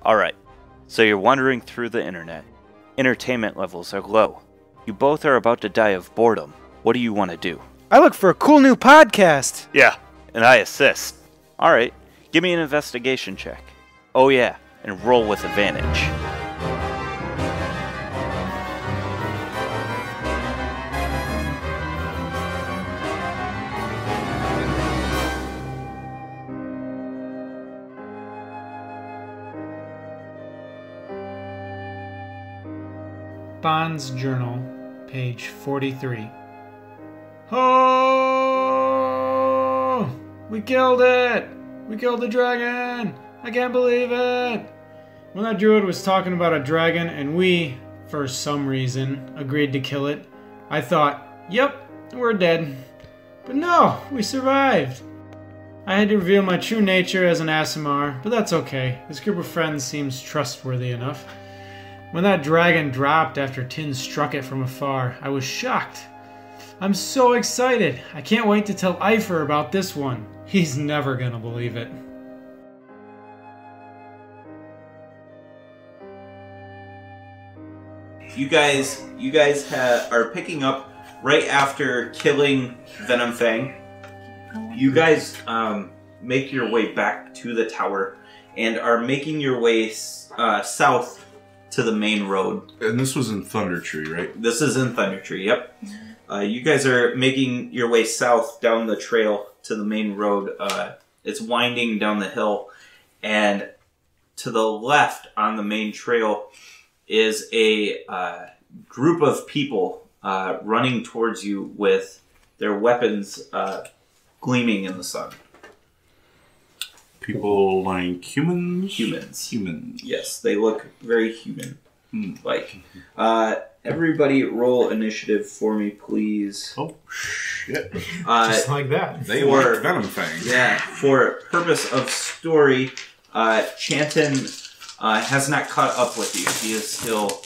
Alright, so you're wandering through the internet. Entertainment levels are low. You both are about to die of boredom. What do you want to do? I look for a cool new podcast. Yeah, and I assist. Alright, give me an investigation check. Oh yeah, and roll with advantage. Bond's Journal, page 43. Oh! We killed it! We killed the dragon! I can't believe it! When that druid was talking about a dragon and we, for some reason, agreed to kill it, I thought, yep, we're dead. But no, we survived. I had to reveal my true nature as an Aasimar, but that's okay. This group of friends seems trustworthy enough. When that dragon dropped after Tin struck it from afar, I was shocked. I'm so excited. I can't wait to tell Eifer about this one. He's never gonna believe it. You guys are picking up right after killing Venom Fang. You guys make your way back to the tower and are making your way south to the main road. And this was in Thunder Tree, right? This is in Thunder Tree, yep. You guys are making your way south down the trail to the main road. It's winding down the hill, and to the left on the main trail is a group of people running towards you with their weapons gleaming in the sun. People like humans? Humans. Yes, they look very human-like. Everybody roll initiative for me, please. Oh, shit. Just like that. They were Venom Fang. Yeah, for purpose of story, Chanton has not caught up with you. He is still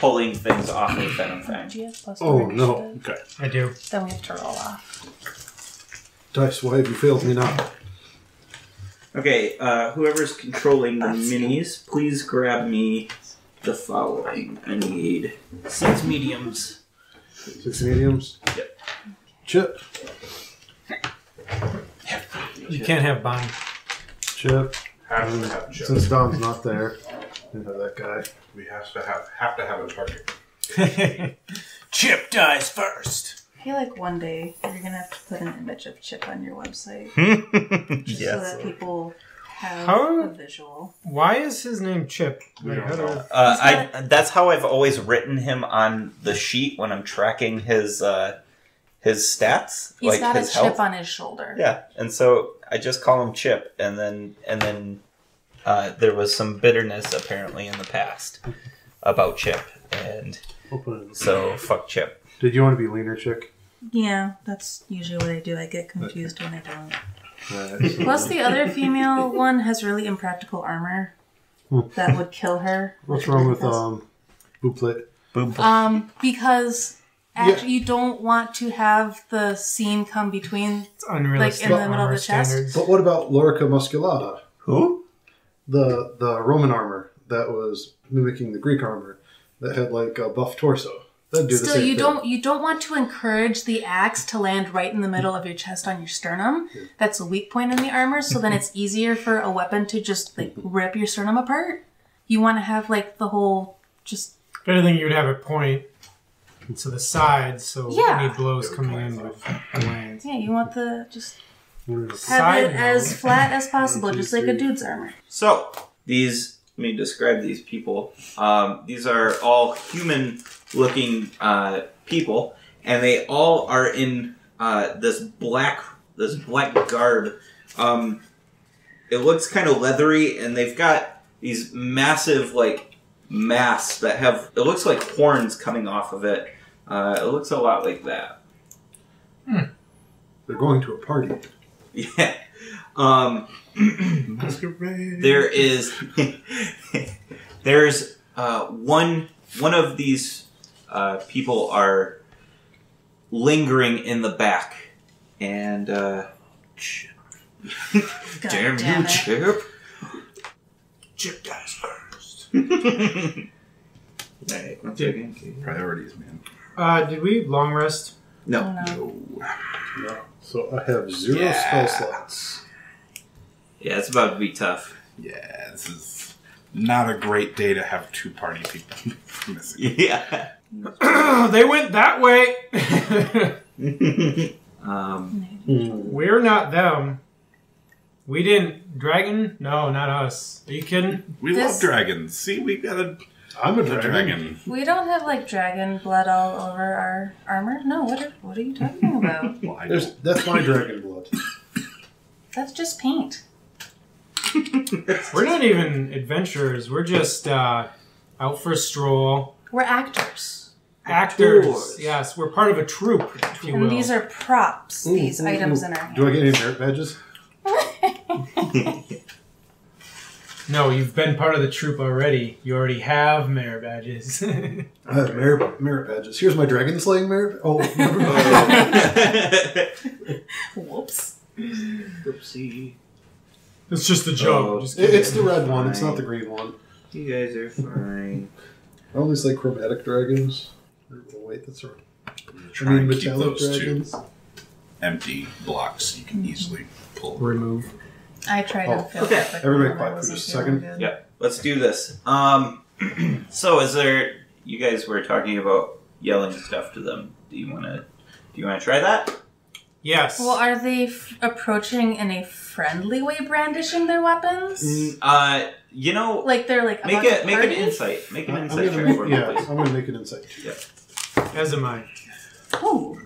pulling things off of Venom Fang. Do you have plus Oh, four no. initiative? Okay. I do. Then we have to roll off. Dice, why have you failed me now? Okay, whoever's controlling the minis, please grab me the following. I need 6 mediums. 6 mediums? Yep. Chip. You can't have Bond. Chip. Have to have Chip. Since Dom's not there, you have that guy. We have to have a target. Chip dies first. I feel like one day you're gonna have to put an image of Chip on your website, just so that people have a visual. Why is his name Chip? We don't know. That's how I've always written him on the sheet when I'm tracking his stats. He's like got his a chip health. on his shoulder. Yeah, and so I just call him Chip, and then there was some bitterness apparently in the past about Chip, and so fuck Chip. Did you want to be leaner, chick? Yeah, that's usually what I do. I get confused when I don't. Right. Plus, the other female one has really impractical armor that would kill her. What's wrong with Booplet? Because actually, you don't want to have the seam come between, It's unrealistic. like in the middle of the chest. standards. But what about Lorica musculata? Who? The Roman armor that was mimicking the Greek armor that had like a buff torso. That'd do the Still, same you thing. don't want to encourage the axe to land right in the middle of your chest on your sternum. That's a weak point in the armor, so then it's easier for a weapon to just like rip your sternum apart. You want to have like the whole just. If anything, you'd have it point to the sides, so any blows coming in would land. Yeah, you want the just have Side it as note. flat as possible, just like a dude's armor. So let me describe these people. These are all human-looking people, and they all are in this black garb. It looks kind of leathery, and they've got these massive like masks that have. It looks like horns coming off of it. It looks a lot like that. They're going to a party. Yeah. Masquerade. There's one of these people are lingering in the back, and damn you, it. Chip. Chip dies first. Alright, once again. Priorities, man. Did we long rest? No. No. No. So I have 0 spell slots. Yeah, it's about to be tough. Yeah, this is not a great day to have 2 party people missing. Yeah. They went that way. We're not them. We didn't. Dragon? No, not us. Are you kidding? We love dragons. See, we got I'm a a dragon. We don't have like dragon blood all over our armor. No, what are you talking about? Well, I That's my dragon blood. That's just paint. We're not even adventurers. We're just out for a stroll. We're actors. Actors. Yes, we're part of a troupe, if you will. And these are props, these items in our hands. Do I get any merit badges? No, you've been part of the troupe already. You already have merit badges. I have merit badges. Here's my dragon slaying merit. Oh, never mind. Whoops. Oopsie. It's just a joke. Oh, Just kidding. It's the red one. It's not the green one. You guys are fine. I only say chromatic dragons. Oh, wait, that's right. try I mean and keep metallic those dragons. 2 empty blocks you can easily pull. Remove. I tried to fill okay. it, but Everybody I quiet for wasn't just a feeling second. good. Yep. Let's do this. So is there? You guys were talking about yelling stuff to them. Do you want to try that? Yes. Well, are they approaching in a friendly way, brandishing their weapons? You know, Like they're like make about to an party? insight. Make an I'm insight gonna check for me, make, please. I'm going to make an insight. Yep. As am I. Ooh,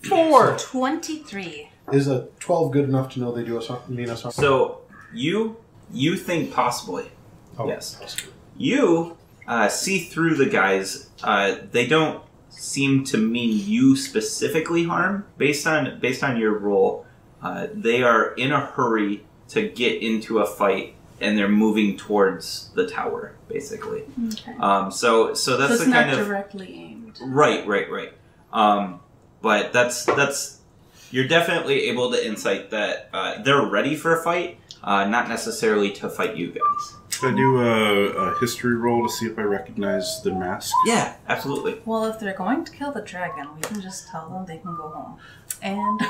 4. 23. Is a 12 good enough to know they do us mean us harm? So you think possibly. Oh, Yes. possibly. You see through the guys. They don't seem to mean you specifically harm. Based on your role, they are in a hurry to get into a fight, and they're moving towards the tower, basically. Okay. So So that's it's the not kind of directly aimed. right. But that's you're definitely able to insight that they're ready for a fight, not necessarily to fight you guys. Should I do a history roll to see if I recognize the mask? Yeah, absolutely. Well, if they're going to kill the dragon, we can just tell them they can go home. And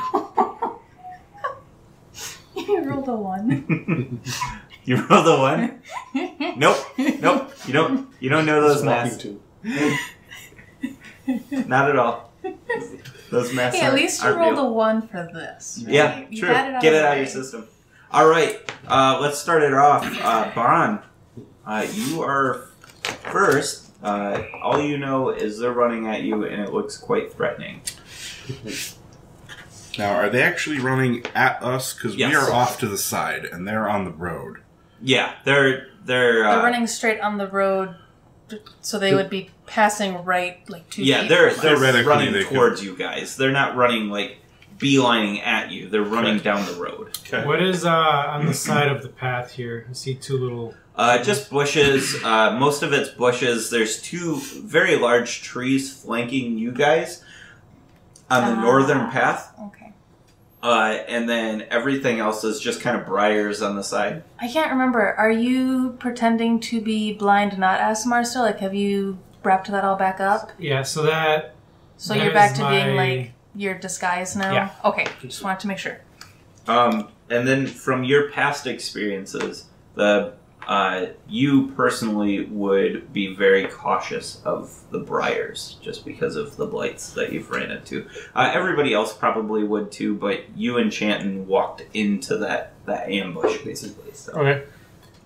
you rolled a 1. You roll the 1. Nope. You don't know those Walking masks. to. Not at all. Those masks. Hey, at least you aren't rolled real. a 1 for this. Right? Yeah, You true. got Get it of the out of your way. system. All right, let's start it off. Bon, you are first. All you know is they're running at you, and it looks quite threatening. Now, are they actually running at us? Because Yes. we are off to the side, and they're on the road. Yeah, they're They're running straight on the road, so they would be passing right, like 2 Yeah, feet. they're Theoretically, running they could- towards you guys. They're not running like beelining at you. They're running down the road. Okay. What is on the side of the path here? I see 2 little... Just bushes. Most of it's bushes. There's 2 very large trees flanking you guys on the northern path. Okay. And then everything else is just kind of briars on the side. I can't remember. Are you pretending to be blind, not Asimar still? Like, have you wrapped that all back up? Yeah, so that... So That you're back is to being, my- like, your disguise now? Yeah. Okay, just wanted to make sure. And then from your past experiences, you personally would be very cautious of the briars just because of the blights that you've ran into. Everybody else probably would too, but you and Chanton walked into that ambush basically. So. Okay.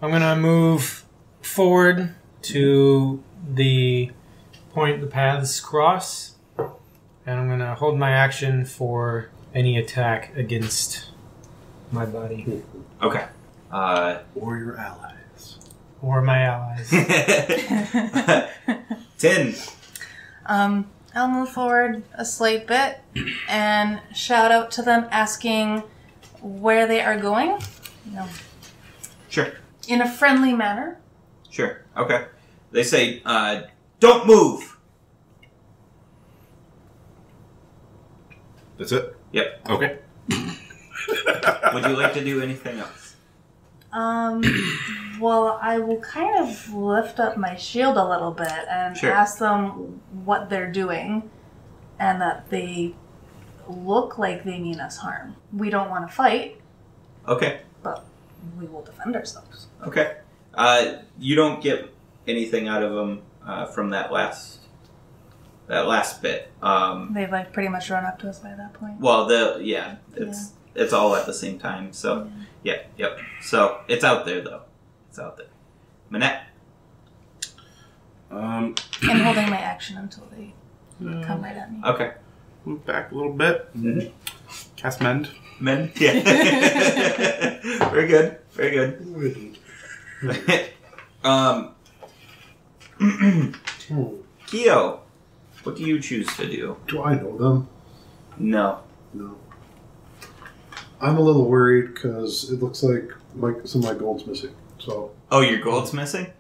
I'm going to move forward to the point the paths cross, and I'm going to hold my action for any attack against my body. Okay. Or your allies. Or my allies. 10. I'll move forward a slight bit and shout out to them asking where they are going. No. Sure. In a friendly manner. Sure. Okay. They say, don't move! That's it? Yep. Okay. Would you like to do anything else? Well, I will kind of lift up my shield a little bit and Sure. ask them what they're doing and that they look like they mean us harm. We don't want to fight, Okay. but we will defend ourselves. Okay. You don't get anything out of them from that last bit. They've like pretty much run up to us by that point. Well, it's all at the same time. So yep. So it's out there though. It's out there. Manette. I'm holding my action until they come right at me. Okay. Move back a little bit. Mhm. Cast Mend. Men. Yeah. Very good. Very good. Keo, what do you choose to do? Do I know them? No. No. I'm a little worried because it looks like some of my gold's missing. So Oh, your gold's missing? I'm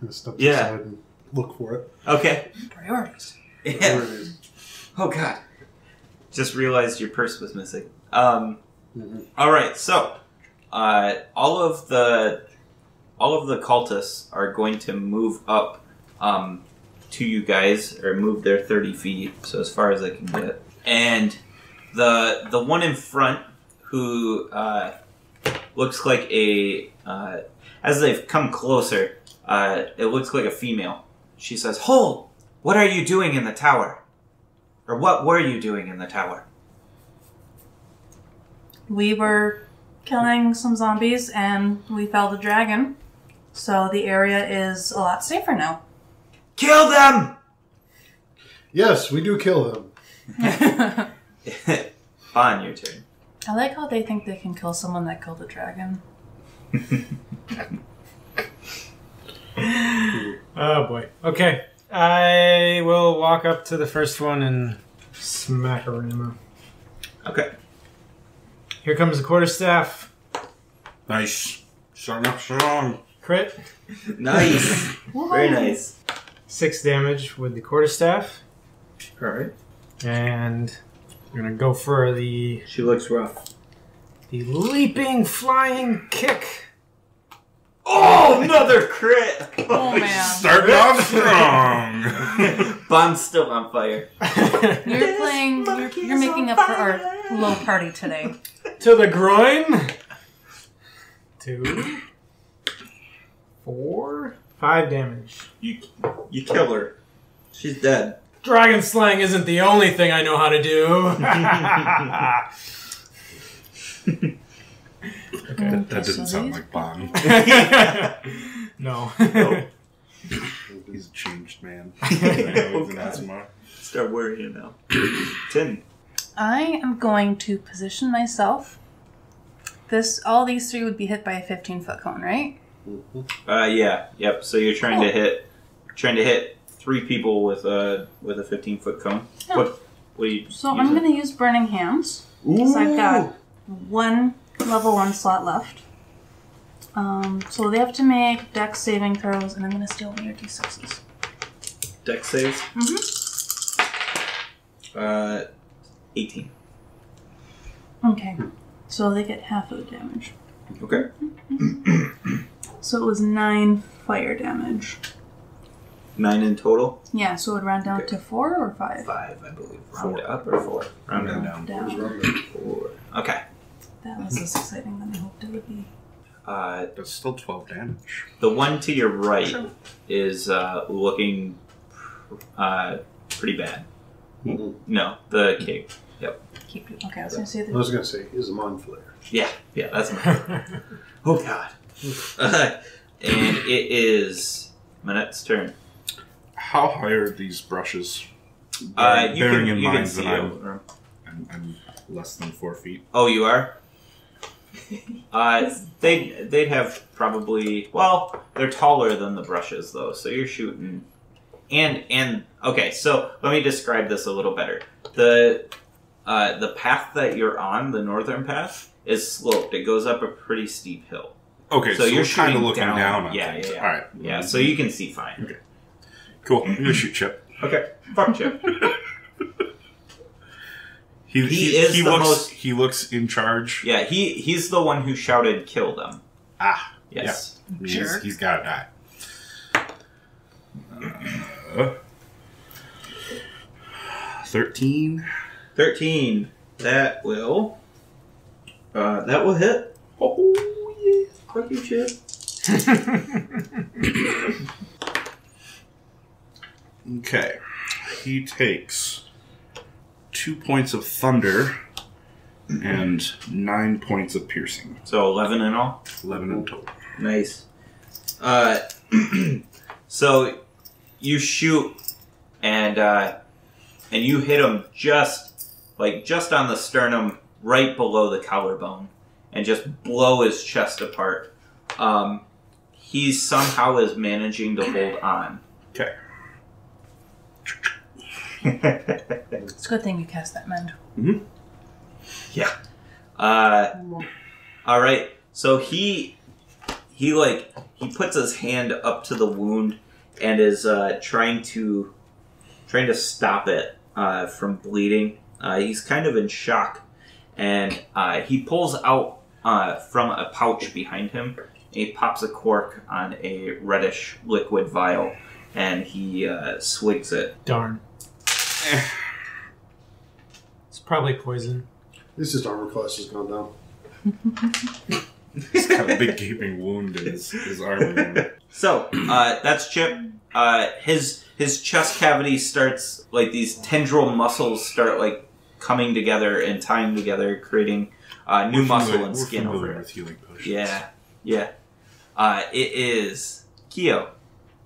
going to step Yeah. aside and look for it. Okay. Priorities. Yeah. There it is. Oh God. Just realized your purse was missing. Mhm. All right. So, all of the cultists are going to move up to you guys, or move their 30 feet, so as far as they can get. And the one in front, who looks like as they've come closer, it looks like a female. She says, "Hold! What are you doing in the tower? Or what were you doing in the tower?" We were killing some zombies and we felled a dragon. So the area is a lot safer now. Kill them! Yes, we do kill them. On your turn. I like how they think they can kill someone that killed a dragon. Oh boy. Okay. I will walk up to the first one and smack a ram. Okay. Here comes the quarterstaff. Nice. Starting off strong. Crit. Nice. Very nice. 6 damage with the quarterstaff. Alright. And we're going to go for the She looks rough. leaping, flying kick. Oh, another crit! Oh man. Starting off strong. Bomb's still on fire. You're making up for our low party today. To the groin. 2, 4, 5 damage. You kill her. She's dead. Dragon slaying isn't the only thing I know how to do. That didn't sound like Bon. No. Nope. He's a changed man. He's an Asmar. Start worrying now. 10. I am going to position myself. All these 3 would be hit by a 15-foot cone, right? Yeah. Yep. So you're trying to hit 3 people with a 15-foot cone. Yeah. What are you So I'm going to use Burning Hands. Because I've got 1 level 1 slot left. So they have to make dex saving throws, and I'm going to steal one of your d6s. Dex saves? Mm-hmm. 18. Okay. So they get half of the damage. Okay. So it was 9 fire damage. 9 in total? Yeah, so it would round down to 4 or 5? 5, I believe. Round up or 4? Round down. Down. 4. Okay. That was less exciting than I hoped it would be. That's still 12 damage. The one to your right Sure. is looking pretty bad. Mhm. No, the cave. Yep. Keep it. Okay, I was going to say I was going to say, is a mind flare. Yeah, that's my. Oh god. And it is Manette's turn. How high are these brushes? You Bearing can, in you can mind see that over them. I'm less than 4 feet. Oh, you are? They'd have probably, well, they're taller than the brushes though, so you're shooting. And okay, so let me describe this a little better. The path that you're on, the northern path, is sloped. It goes up a pretty steep hill. Okay, so you're we're kind of shooting looking down on yeah, things. yeah, yeah. All right. Yeah, so you can see fine. Okay. Cool. I'm gonna shoot Chip. Okay, fuck Chip. He is the looks most- he looks in charge. Yeah, he's the one who shouted, "Kill them." Ah, Yes. yeah. He's got to die. 13. 13. That will hit. Oh yeah, fuck you, Chip. Okay. He takes 2 points of thunder and 9 points of piercing. So 11 in all. 11 in total. Nice. So you shoot and you hit him just on the sternum, right below the collarbone, and just blow his chest apart. He somehow is managing to hold on. Okay. It's a good thing you cast that mend. Mm-hmm. Yeah. All right. So he puts his hand up to the wound and is trying to stop it from bleeding. He's kind of in shock, and he pulls out from a pouch behind him. He pops a cork on a reddish liquid vial, and he swigs it. Darn. It's probably poison. It's just armor class has gone down. He's got a big gaping wound in his arm. So, that's Chip. His chest cavity starts, like, these tendril muscles start, like, coming together and tying together, creating new muscle and skin over it. With healing potions. Yeah. It is Kyo.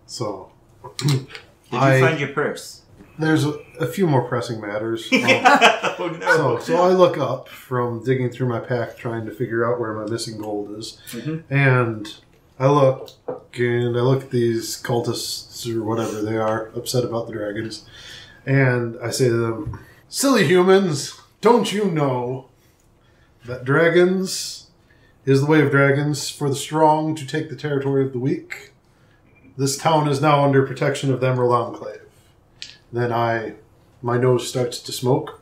So, Did you find your purse? there's a few more pressing matters. Oh, no. So I look up from digging through my pack trying to figure out where my missing gold is. Mm-hmm. And I look at these cultists or whatever they are, upset about the dragons. And I say to them, "Silly humans, don't you know that dragons is the way of dragons for the strong to take the territory of the weak? This town is now under protection of the Emerald Enclave." Then my nose starts to smoke,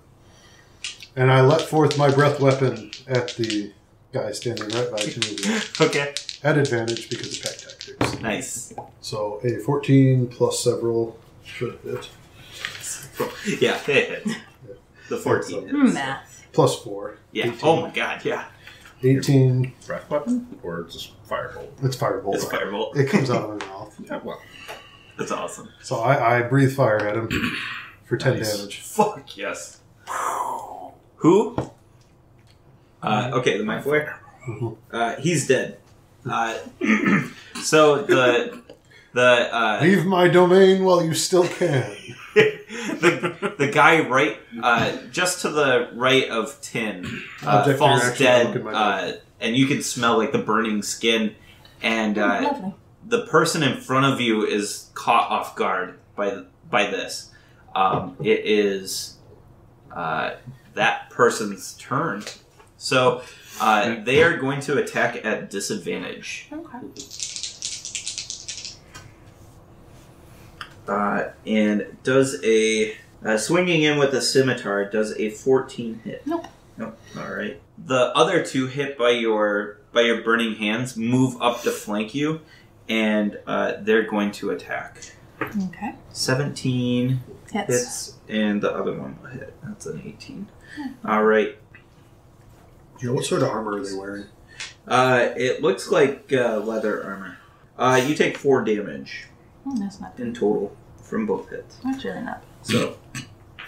and I let forth my breath weapon at the guy standing right by me. Okay. At advantage because of pack tactics. Nice. So a 14 plus several should hit. Yeah, it hit. The 14 hits. Math. Plus 4. Yeah. 18. Oh my god, yeah. 18. Breath weapon? Or just firebolt? It's firebolt. It's firebolt. It comes out of my mouth. Yeah, well. That's awesome. So I breathe fire at him for 10 Nice. damage. Fuck yes. Who? Okay, the Mind Flayer. He's dead. So the Leave my domain while you still can. the guy right just to the right of Tin Object falls reaction, I look dead, at my and you can smell like the burning skin, and Lovely. the person in front of you is caught off guard by this. It is that person's turn, so they are going to attack at disadvantage. Okay. And does a swinging in with a scimitar, does a 14 hit? Nope. Nope. All right. The other two hit by your burning hands move up to flank you, and they're going to attack. Okay. 17 Hits. hits, and the other one will hit. That's an 18. All right. What sort of armor are they wearing? It looks like leather armor. You take 4 damage That's not good. in total from both hits. That's really not So,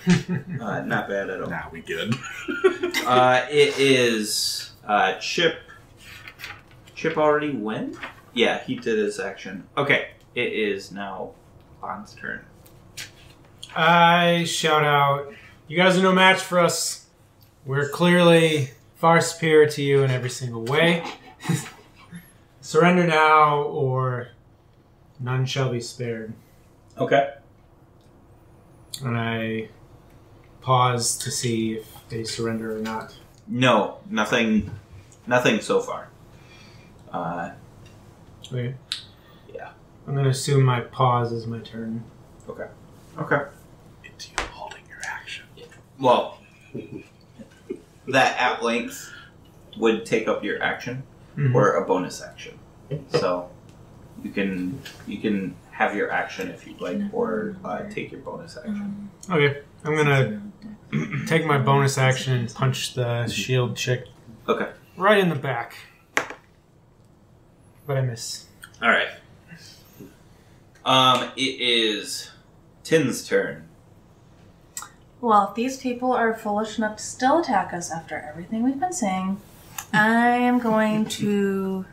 not bad at all. Now we good. It is Chip. Chip already went? Yeah, he did his action. Okay, it is now Bond's turn. I shout out, "You guys are no match for us. We're clearly far superior to you in every single way. Surrender now, or none shall be spared." Okay. And I pause to see if they surrender or not. No, nothing so far. Okay. Yeah. I'm going to assume my pause is my turn. Okay. It's you holding your action. Well, that at length would take up your action. or a bonus action. So you can have your action if you'd like, or take your bonus action. Okay, I'm gonna take my bonus action and punch the shield chick Okay. right in the back. But I miss. All right. It is Tin's turn. Well, if these people are foolish enough to still attack us after everything we've been saying, I am going to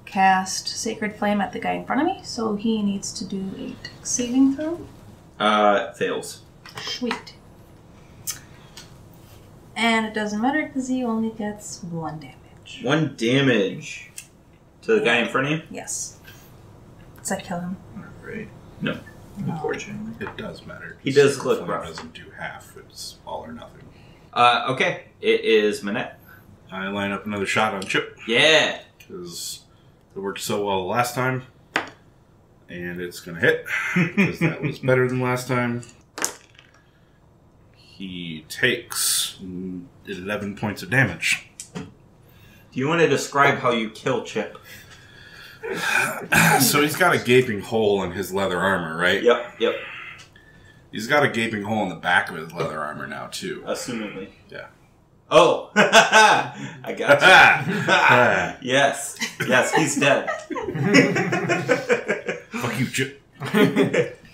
cast Sacred Flame at the guy in front of me, so he needs to do a dex saving throw. Fails. Sweet. And it doesn't matter because he only gets 1 damage. 1 damage to the guy in front of you? Yes. Does that kill him? Right. No, unfortunately. It does matter. He does Sacred look Flame rough. doesn't do half. It's all or nothing. Okay. It is Manette. I line up another shot on Chip Yeah. because it worked so well last time, and it's gonna hit because that was better than last time. He takes 11 points of damage. Do you want to describe how you kill Chip? So he's got a gaping hole in his leather armor, right? Yep. He's got a gaping hole in the back of his leather armor now, too. Assumingly. Yeah. Oh! I got you. Yes, he's dead. Fuck you, Chip.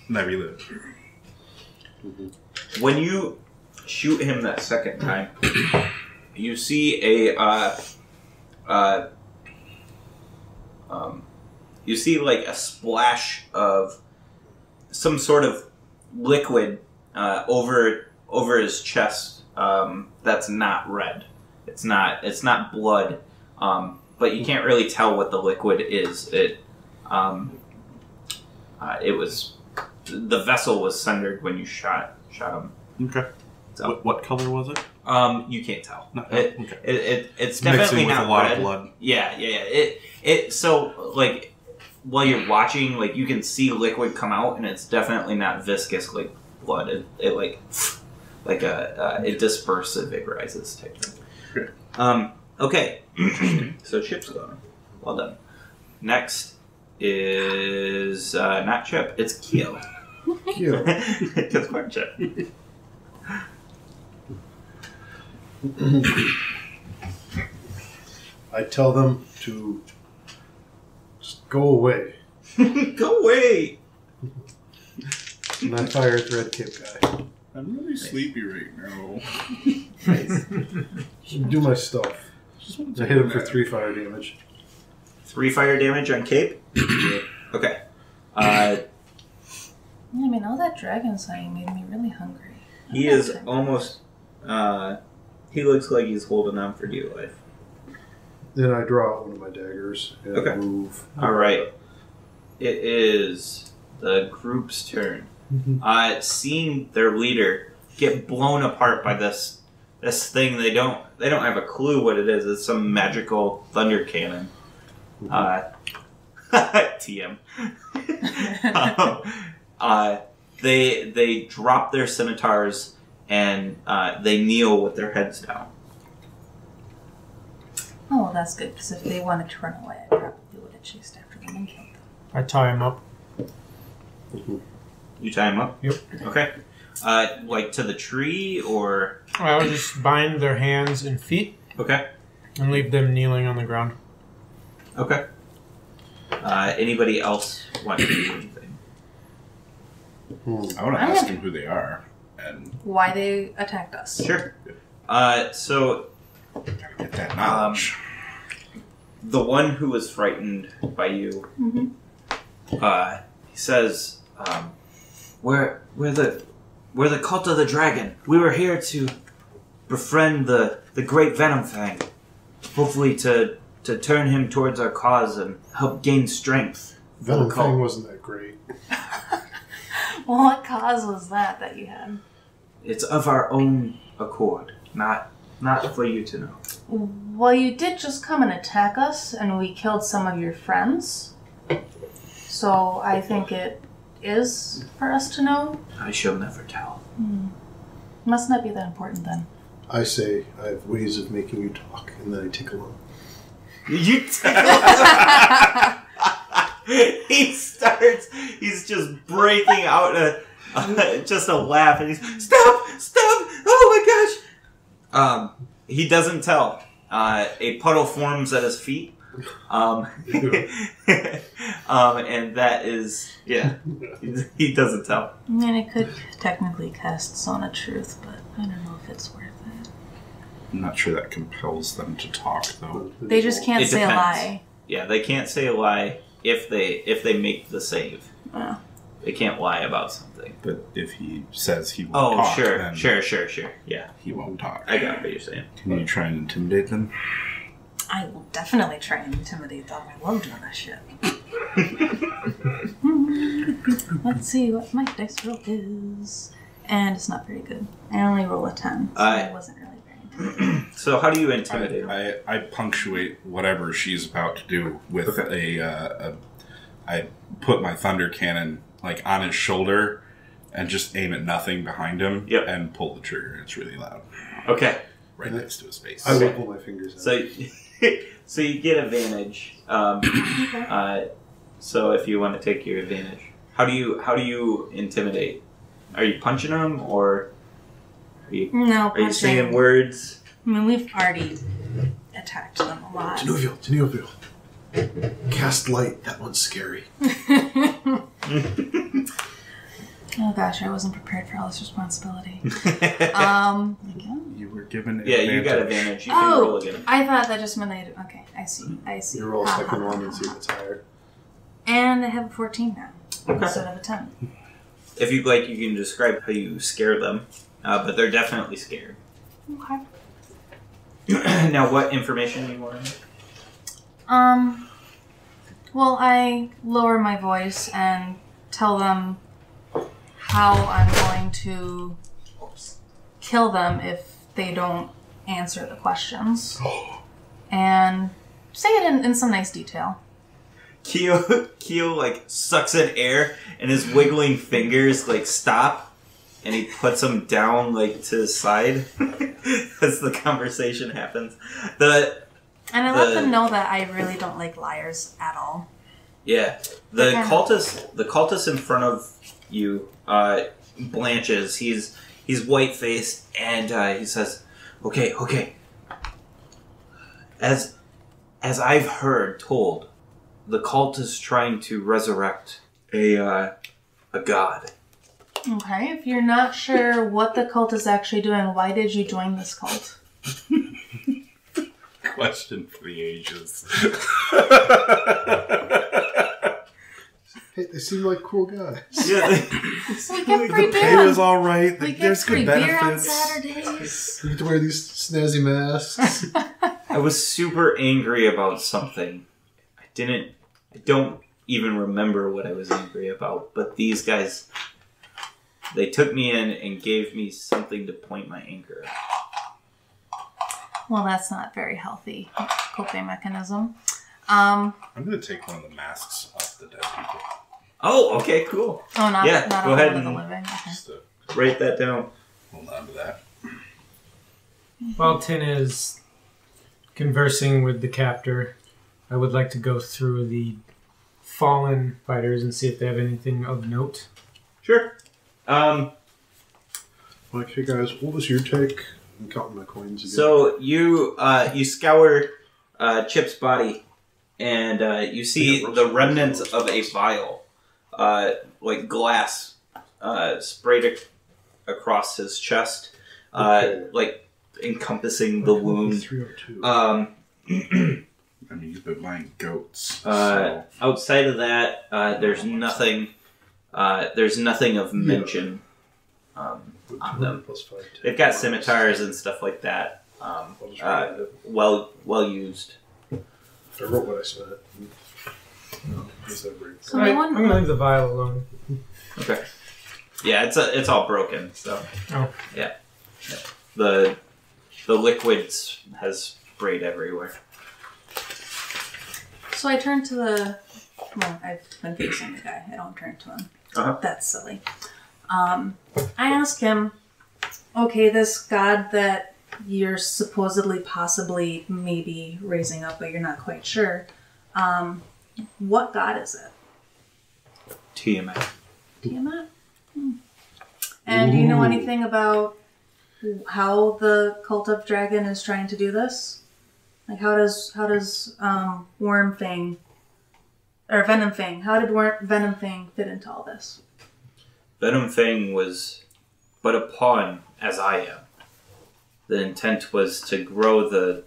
Never you live. When you shoot him that second time, you see you see like a splash of some sort of liquid over his chest. That's not red. It's not blood. But you can't really tell what the liquid is. It was the vessel was sundered when you shot him. Okay. So, What color was it? you can't tell. No, It's It's definitely mixing with not a lot red. of blood. Yeah. So like while you're watching, like you can see liquid come out, and it's definitely not viscous like blood. It disperses, it vaporizes type thing. Okay. So Chip's gone. Well done. Next is not Chip. It's Keo. Cute. It's part Chip. I tell them to just go away. Go away. And I fire at the red cape guy. I'm really sleepy right now. Nice. Do my stuff. I hit him for 3 fire damage. 3 fire damage on Cape. Okay. I mean, all that dragon sighing made me really hungry. He is almost. He looks like he's holding on for dear life. Then I draw out one of my daggers and Okay. move. All right. It is the group's turn. Seeing their leader get blown apart by this thing, they don't have a clue what it is. It's some magical thunder cannon. TM. They drop their scimitars and they kneel with their heads down. Oh, well, that's good, because if they wanted to run away, I probably would have chased after them and killed them. I tie him up. You tie him up? Yep. Okay. Like to the tree or... I would just bind their hands and feet Okay. and leave them kneeling on the ground. Okay. Anybody else want to do anything? I want to I'm ask gonna- them who they are. And Why they attacked us. Sure. So gotta get that knowledge. the one who was frightened by you, he says, "We're the cult of the dragon. We were here to befriend the great Venom Fang, hopefully to turn him towards our cause and help gain strength." Venom Cult. Fang wasn't that great. Well, what cause was that you had? It's of our own accord, not for you to know. Well, you did just come and attack us, and we killed some of your friends. So I think it is for us to know. I shall never tell. Must not be that important then. I say I have ways of making you talk, and then I take a look. You he's just breaking out just a laugh, and he's, stop! Oh my gosh! He doesn't tell. A puddle forms at his feet. And that is, yeah, he doesn't tell. I mean, it could technically cast Zone of Truth, but I don't know if it's worth it. I'm not sure that compels them to talk, though. They just can't It say depends. a lie. Yeah, they can't say a lie if they make the save. Oh. They can't lie about something. But if he says he won't Oh, talk, then sure. Yeah, he won't talk. I got what you're saying. Can you try and intimidate them? I will definitely try and intimidate them. I love doing that shit. Let's see what my dice roll is. And it's not very good. I only roll a 10, so it wasn't really very intimidating. So how do you intimidate them? I punctuate whatever she's about to do with I put my thunder cannon like on his shoulder and just aim at nothing behind him and pull the trigger. It's really loud. Okay. Right next to his face. I will pull my fingers out. So you get advantage. So if you want to take your advantage, how do you intimidate? Are you punching them or are you saying words? I mean, we've already attacked them a lot. Genoville. Cast light. That one's scary. Oh gosh, I wasn't prepared for all this responsibility. You were given advantage. Yeah, you got advantage. You can roll again. I thought that just meant okay, I see. You roll a second one and see if it's higher. And I have a 14 now. Okay. Instead of a 10. If you'd like, you can describe how you scare them. But they're definitely scared. Okay. Now, what information do you want? Well, I lower my voice and tell them how I'm going to kill them if they don't answer the questions. And say it in some nice detail. Keo like sucks in air and his wiggling fingers like stop and he puts them down like to his side as the conversation happens. And I let them know that I really don't like liars at all. Yeah. The cultist in front of you blanches. He's white faced and he says, Okay. As I've heard told, the cult is trying to resurrect a god. Okay, if you're not sure what the cult is actually doing, why did you join this cult? Question for the ages. Hey, they seem like cool guys. Yeah. We get free The beer. pay was all right. We get There's free good beer on benefits. Saturdays. You get to wear these snazzy masks. I was super angry about something. I don't even remember what I was angry about, but these guys, they took me in and gave me something to point my anger at. Well, that's not very healthy coping mechanism. I'm going to take one of the masks off the dead people. Oh, okay, cool. Oh, not go all ahead of the and living. Okay. Just to write that down. hold on to that. While Tin is conversing with the captor, I would like to go through the fallen fighters and see if they have anything of note. Sure. Like, hey guys, what was your take? I'm counting my coins again. So you scour Chip's body, and you see the remnants of a vial, like glass, sprayed across his chest, like encompassing the wound. 302. I mean, you've been buying goats. So. Outside of that, there's nothing. There's nothing of mention on them. Plus 5, 10. They've got scimitars and stuff like that. Well used. I wrote what I said. No, it's that great. So I'm going to leave the vial alone. Okay. Yeah, it's all broken. So. Oh. Yeah. The liquids has sprayed everywhere. So I turn to the... Well, I've been facing the guy. I don't turn to him. Uh-huh. That's silly. I ask him, okay, this god that you're supposedly, possibly, maybe raising up, but you're not quite sure. What god is it? Tiamat. Tiamat? And do you know anything about how the cult of dragon is trying to do this? Like, how does Worm Fang or Venom Fang? How did Venom Fang fit into all this? Venom Fang was but a pawn, as I am. The intent was to grow the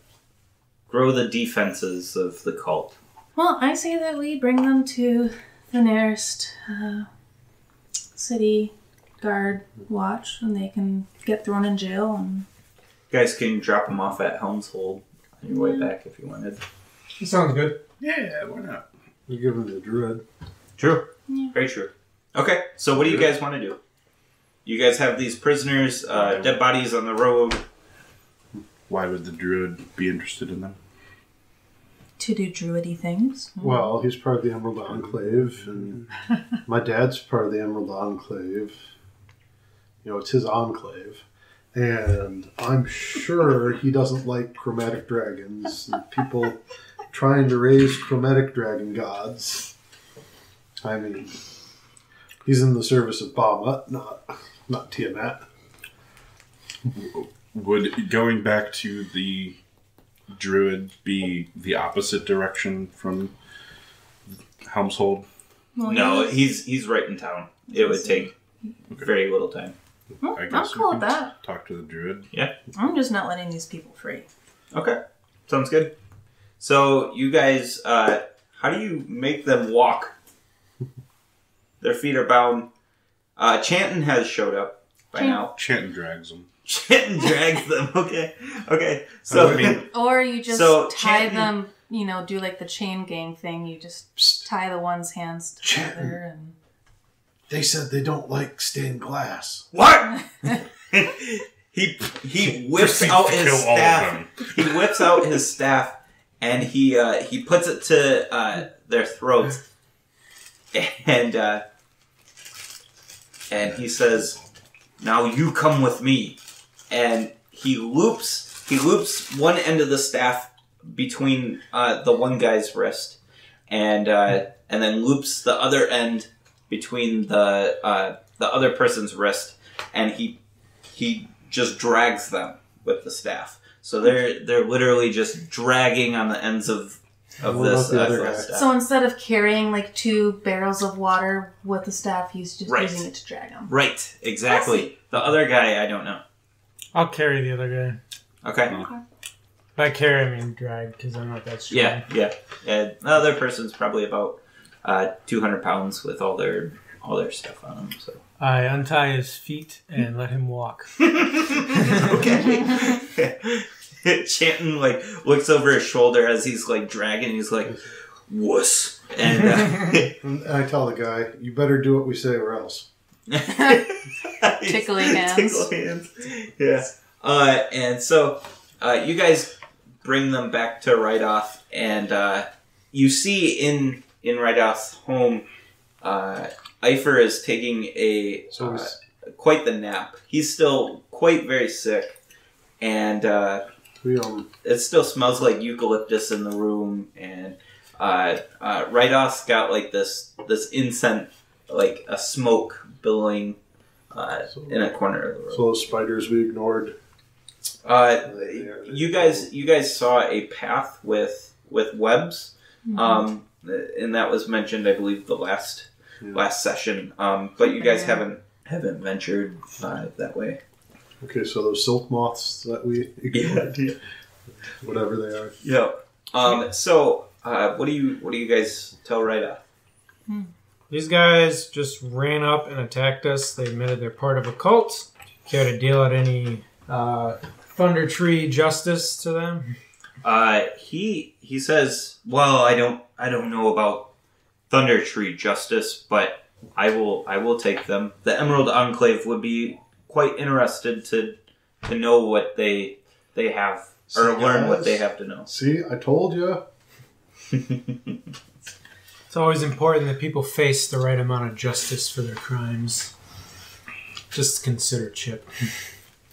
defenses of the cult. Well, I say that we bring them to the nearest city guard watch, and they can get thrown in jail. And You guys can drop them off at Helmshold on your way back if you wanted. It sounds good. Yeah, why not? You give him the druid. True. Yeah. Very true. Okay, so what do you guys want to do? You guys have these prisoners, dead bodies on the road. Why would the druid be interested in them? to do druidy things. Well, he's part of the Emerald Enclave, and my dad's part of the Emerald Enclave. You know, it's his enclave. And I'm sure he doesn't like chromatic dragons and people trying to raise chromatic dragon gods. I mean, he's in the service of Bahamut, not Tiamat. Would going back to the druid be the opposite direction from Helmshold? Well, No, he's right in town. It would take very little time. Well, I I'm guess cool we with can that. talk to the druid. Yeah. I'm just not letting these people free. Okay. Sounds good. So you guys, how do you make them walk? Their feet are bound. Chanton has showed up by now. Chanton drags them. Chanton drags them. Okay. So I mean, Or you just So, tie Chanton- them, do like the chain gang thing. You just tie the one's hands together and... They said they don't like stained glass. what? He whips proceeds out to his kill all of staff. them. He whips out his staff and he puts it to their throats, and he says, "Now you come with me." And he loops one end of the staff between the one guy's wrist, and then loops the other end between the other person's wrist, and he just drags them with the staff. So they're literally just dragging on the ends of What this about the other guy? staff. So instead of carrying like 2 barrels of water with the staff, he's just Right. using it to drag them. Right, exactly. The other guy, I don't know. I'll carry the other guy. Okay. By carry, I mean drag, because I'm not that strong. Yeah. And the other person's probably about 200 pounds with all their stuff on them. So. I untie his feet and let him walk. Okay. Chanton looks over his shoulder as he's dragging. He's like, "Wuss!" And And I tell the guy, you better do what we say or else. Tickly hands. Tickle hands. Yeah. And so you guys bring them back to Rydoth, and you see in Rydoth's home, Eifer is taking quite the nap. He's still quite very sick, and it still smells like eucalyptus in the room, and Rydoth's got this incense, like a smoke billowing in a corner of the room. So those spiders we ignored. You guys saw a path with webs, and that was mentioned, I believe, the last session. But you guys haven't ventured that way. Okay, so those silk moths that we ignored, whatever they are. Yeah. So what do you guys tell Ryda? These guys just ran up and attacked us. They admitted they're part of a cult. Care to deal out any Thunder Tree justice to them? He says, "Well, I don't know about Thunder Tree justice, but I will take them. The Emerald Enclave would be quite interested to know what they have, or learn what they have to know." See, I told you. It's always important that people face the right amount of justice for their crimes. Just consider Chip.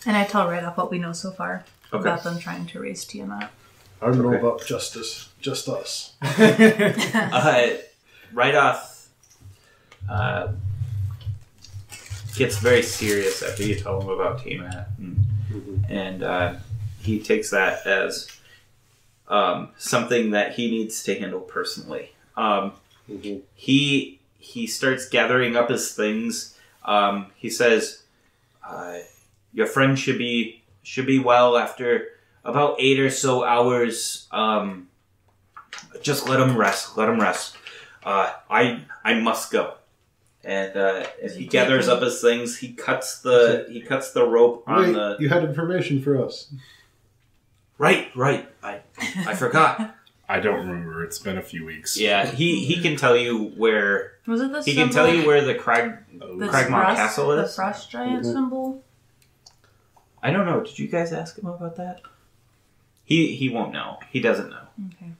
And I tell right off what we know so far. about them trying to raise Tiamat. I don't know about justice. Just us. Right off, gets very serious after you tell him about Tiamat. And he takes that as something that he needs to handle personally. He starts gathering up his things. He says, "Your friend should be well after about 8 or so hours. Just let him rest. Let him rest. I must go." And as he gathers up his things, he cuts the rope on the. You had information for us. Right. I forgot. I don't remember. It's been a few weeks. Yeah, he can tell you where. Was it the He can tell you where the Cragmont Castle is. The frost giant symbol? I don't know. Did you guys ask him about that? He won't know. He doesn't know. Okay.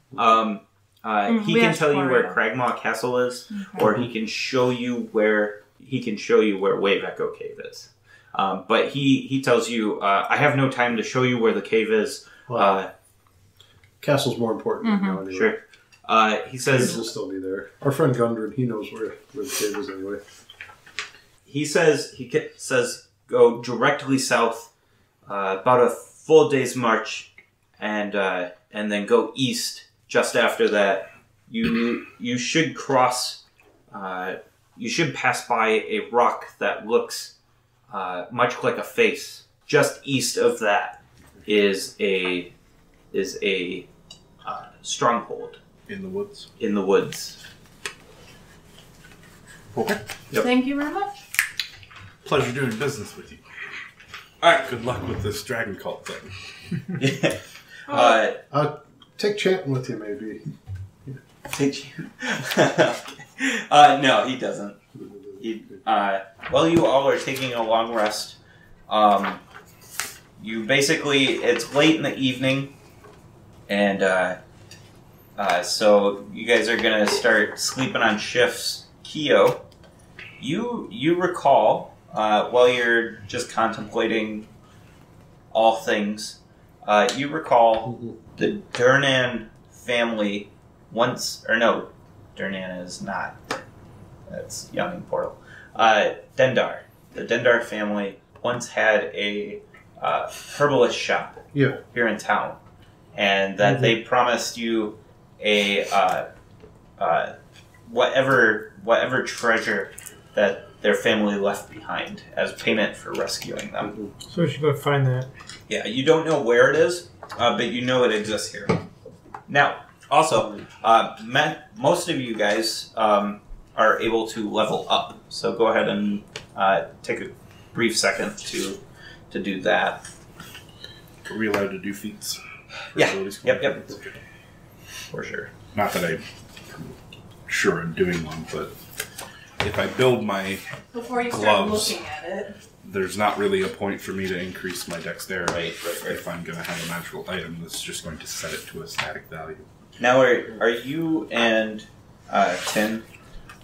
He can tell you where Cragmont Castle is, or he can show you where Wave Echo Cave is. But he tells you, I have no time to show you where the cave is. Castle's more important now anyway. Sure. He says Caves will still be there. Our friend Gundren, he knows where the cave is anyway. He says go directly south, about a full day's march, and then go east. Just after that, you should cross. You should pass by a rock that looks much like a face. Just east of that is a stronghold In the woods. in the woods. Okay. Yep. Thank you very much. Pleasure doing business with you. Alright, good luck with this dragon cult thing. Take Chanton with you, maybe. No, he doesn't. While you all are taking a long rest, you basically, it's late in the evening, and so you guys are going to start sleeping on shifts. Kyo, you recall, while you're just contemplating all things, you recall the Durnan family once, or no, Durnan is not. That's Young and Portal. Dendar. The Dendar family once had a herbalist shop here in town, and that they promised you a whatever treasure that their family left behind as payment for rescuing them. So we should go find that. Yeah, you don't know where it is, but you know it exists here. Now, also, most of you guys are able to level up. So go ahead and take a brief second to do that. Are we allowed to do feats? Yeah. Yep. For sure. Not that I'm sure I'm doing one, but if I build my Before you start gloves, looking at it. there's not really a point for me to increase my dexterity. Right. If I'm going to have a magical item that's just going to set it to a static value. Now, are you and Tin,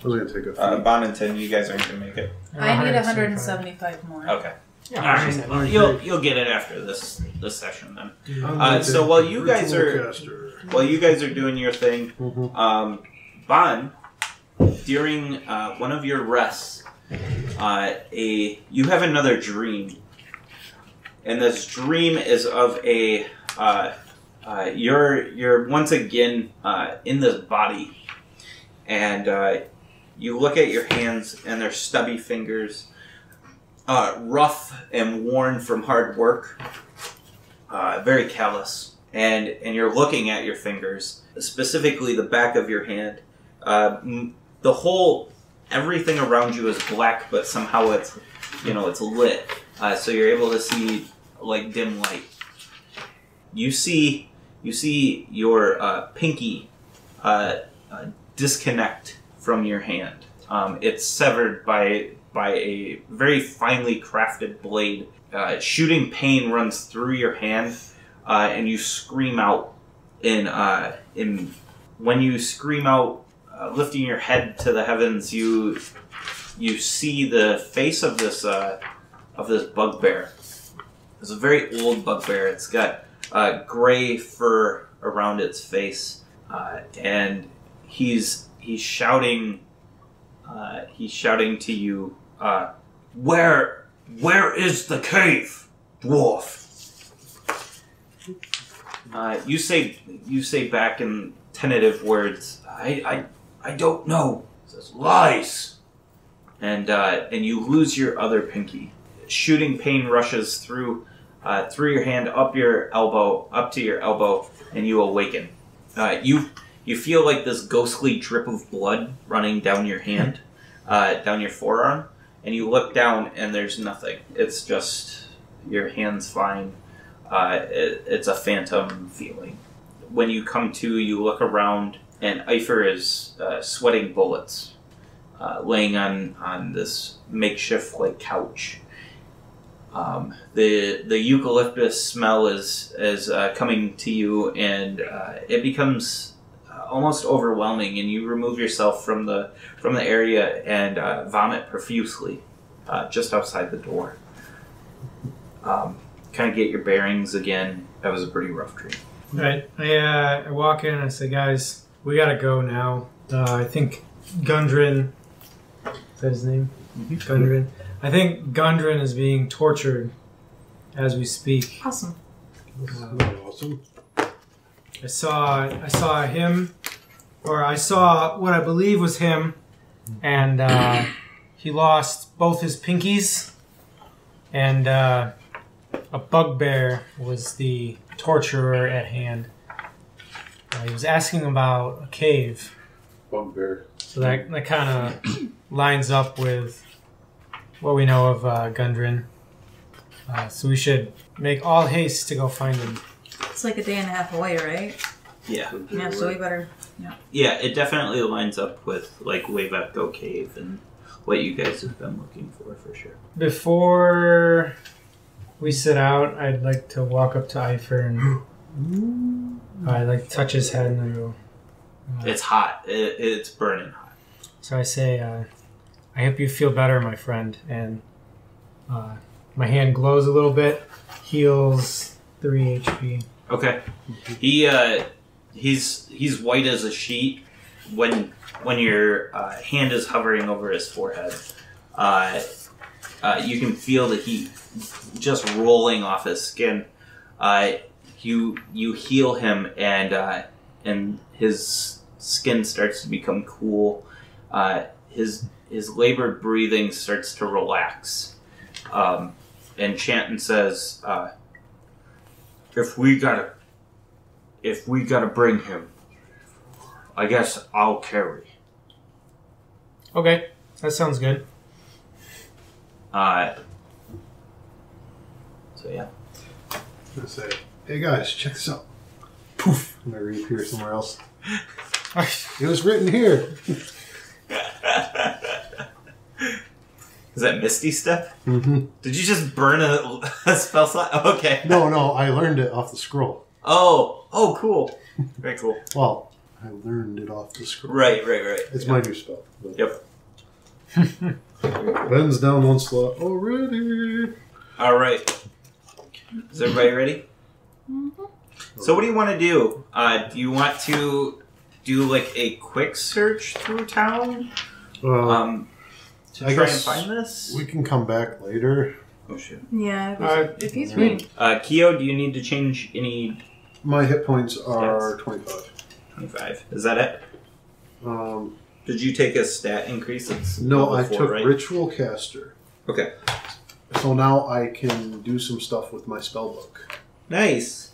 I was going to take a few. Bon and Tin, you guys aren't going to make it? I need 175 more. Okay. Yeah, All right. Well, you'll get it after this session then. So while you guys are doing your thing, Bon, during one of your rests, you have another dream, and this dream is of a you're once again in this body, and you look at your hands, and they're stubby fingers. Rough and worn from hard work, very callous, and you're looking at your fingers, specifically the back of your hand. Everything around you is black, but somehow it's lit, so you're able to see like dim light. You see your pinky disconnect from your hand. It's severed by a very finely crafted blade. Shooting pain runs through your hand, and you scream out. When you scream out, lifting your head to the heavens, you see the face of this bugbear, It's a very old bugbear. It's got gray fur around its face, and he's shouting. He's shouting to you. Where is the cave, dwarf? You say back in tentative words. I don't know. It says lies. And you lose your other pinky. Shooting pain rushes through your hand up to your elbow, and you awaken. You feel like this ghostly drip of blood running down your hand, down your forearm, and you look down and there's nothing. It's just your hand's fine. It's a phantom feeling. When you come to, you look around, and Eifer is sweating bullets, laying on this makeshift like couch. The eucalyptus smell is coming to you, and it becomes almost overwhelming, and you remove yourself from the area and vomit profusely just outside the door. Kind of get your bearings again. That was a pretty rough dream. All right, I walk in and I say, guys, we gotta go now. I think Gundren, is that his name? Mm-hmm. Gundren. I think Gundren is being tortured as we speak. Awesome. Awesome. I saw him, or I saw what I believe was him, and he lost both his pinkies, and a bugbear was the torturer at hand. He was asking about a cave. Bugbear. So that kind of lines up with what we know of Gundren. So we should make all haste to go find him. It's like a day and a half away, right? Yeah. Yeah, so we better... Yeah, it definitely lines up with like Wavepco Cave and what you guys have been looking for sure. Before we sit out, I'd like to walk up to Eifer and I'd like to touch his head and I go... it's hot. It's burning hot. So I say, I hope you feel better, my friend. And my hand glows a little bit, heals 3 HP. Okay. He's white as a sheet when your hand is hovering over his forehead. You can feel the heat just rolling off his skin. You heal him and his skin starts to become cool. His labored breathing starts to relax. And Chanton says, if we gotta bring him, I guess I'll carry. Okay, that sounds good. So yeah. I'm gonna say, hey guys, check this out. Poof! And I reappear somewhere else. It was written here. Is that Misty Step? Mm-hmm. Did you just burn a spell slot? Oh, okay. No, I learned it off the scroll. Oh, cool. Very cool. Well, I learned it off the scroll. Right. It's my new spell. But. Yep. Ben's down one slot already. All right. Is everybody ready? Mm-hmm. So what do you want to do? Do you want to do like a quick search through town? To I try guess and find this? we can come back later. Oh shit. Yeah, if he's free. Keo, do you need to change any? My hit points are Stats. 25. 25. Is that it? Did you take a stat increase? It's No, I level 4, took right? Ritual Caster. Okay. So now I can do some stuff with my spellbook. Nice.